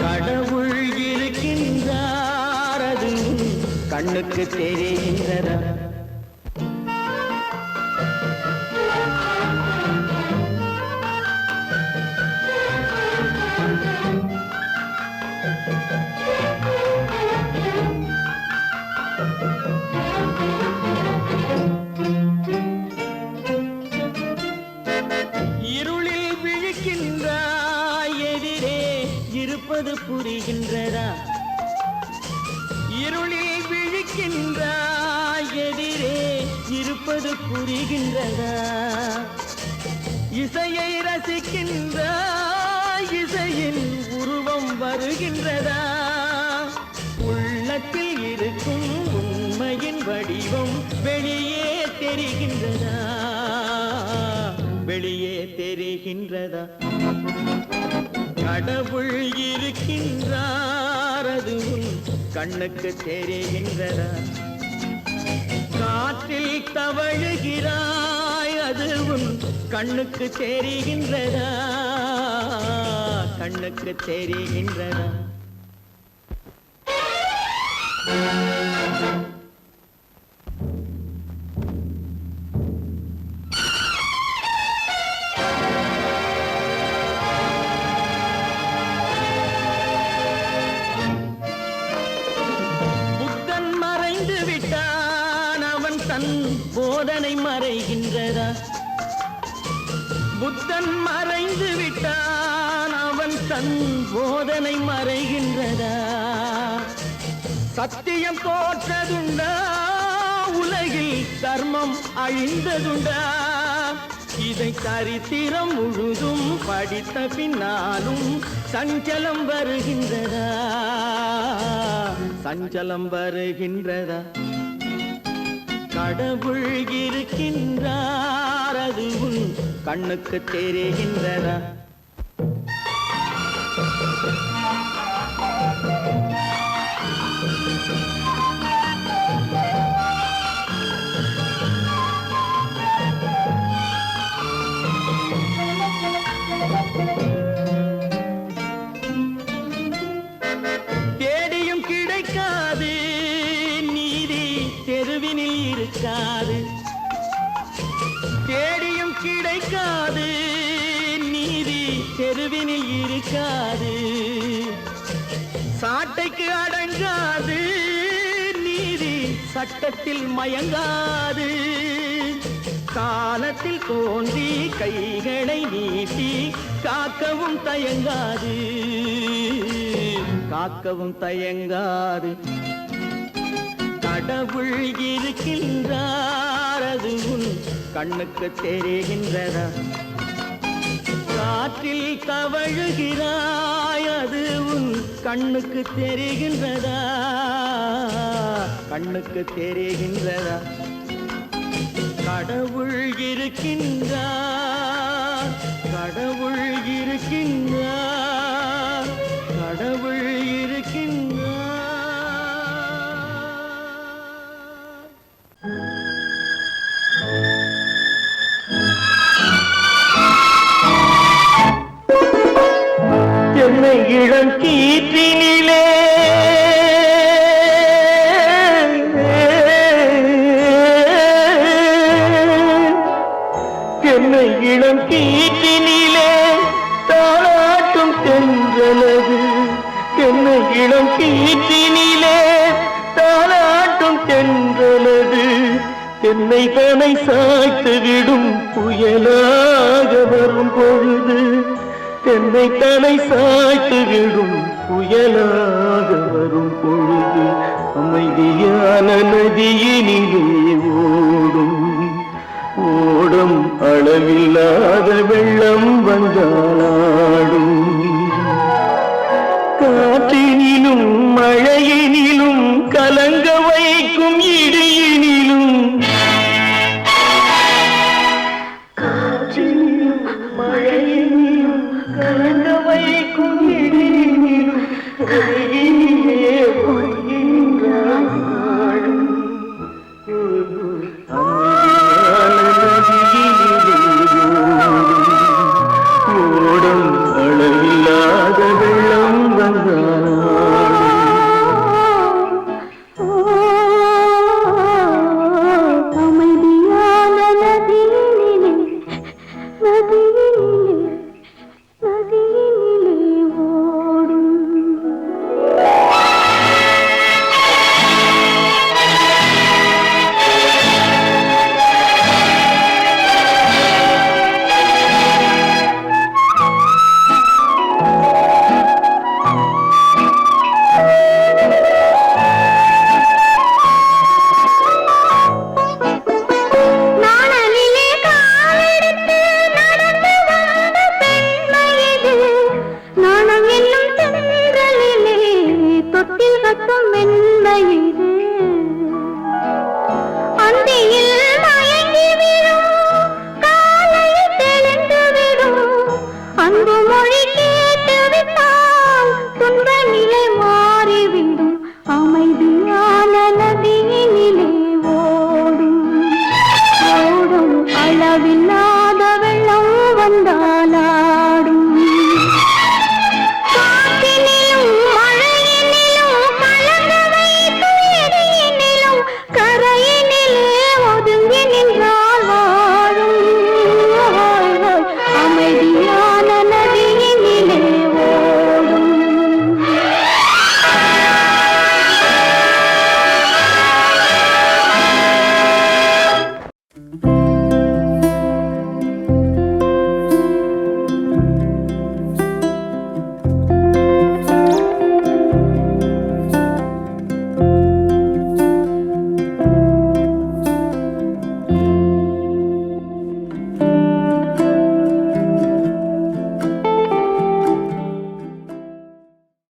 Speaker 1: கடவுள் இருக்கின்றார் அது கண்ணுக்கு தெரிகின்றதா இருளில் விழிக்கின்றாய் எதிரே இருப்பது புரிகின்றதா இருளில் விழிக்கின்றாய் எதிரே இருப்பது புரிகின்றதா இசையை ரசிக்கின்ற இசையின் உருவம் வருகின்றதா உள்ளத்தில் இருக்கும் உண்மையின் வடிவம் வெளியே தெரிகின்றதா வெளியே தெரிகின்றதா கடவுள் இருக்கின்றார் அது உன் கண்ணுக்கு தெரிகின்றதா காற்றில் தவழுகிறாய் அது உன் கண்ணுக்கு தெரிகின்றதா கண்ணுக்கு தெரிகின்றதா புத்தன் மறைந்து விட்டான் அவன் தன் போதனை மறைகின்றதா புத்தன் மறைந்து விட்டான் அவன் தன் போதனை மறைகின்றதா சத்தியம் தோற்றதுண்டா உலகில் தர்மம் அழிந்ததுண்டா இதை சரித்திரம் முழுதும் படித்த பின்னாலும் சஞ்சலம் வருகின்றதா சஞ்சலம் வருகின்றதா கடவுள் இருக்கின்றார் அது உன் கண்ணுக்கு தெரிகின்றதா தேடியும் கிடைக்காது நீதி தெருவினில் இருக்காது தேடியும் கிடைக்காது நீதி தெருவினில் இருக்காது சாட்டைக்கு அடங்காது நீதி சட்டத்தில் மயங்காது காலத்தில் தோன்றி கைகளை நீட்டி காக்கவும் தயங்காது காக்கவும் தயங்காது கடவுள் இருக்கின்றார் அது உன் கண்ணுக்கு தெரிகின்றதா காற்றில் தவழுகிறாய் அது உன் கண்ணுக்கு தெரிகின்றதா கண்ணுக்கு தெரிகின்றதா கடவுள் இருக்கின்றார் கடவுள் இருக்கின்றார் கடவுள் இருக்கின்றார் என்னை இளம் கீற்றினிலே என்னை இளம் கீற்றினிலே தாளாட்டும் தென்றலது என்னை இளம் கீற்றினிலே தாளாட்டும் தென்றலது என்னை தனை சாய்த்து விடும் புயலாக வரும் பொழுது என்னை தலை சாய்த்து விடும் புயலாக வரும் பொழுது அமைதியான நதியினிலே ஓடும் ஓடும் அளவில்லாத வெள்ளம் வந்தாடும் காற்றினிலும் மழையினிலும் கலங்க வைக்கும் இடியினிலும் காற்றினிலும் மழையினிலும் கலங்க வைக்கும் இடியினிலும் அருகினிலே ஒழுகின்றான் ஓடும் அளவில்லாத வெள்ளம் வந்தாடும்
Speaker 3: நிலாவின்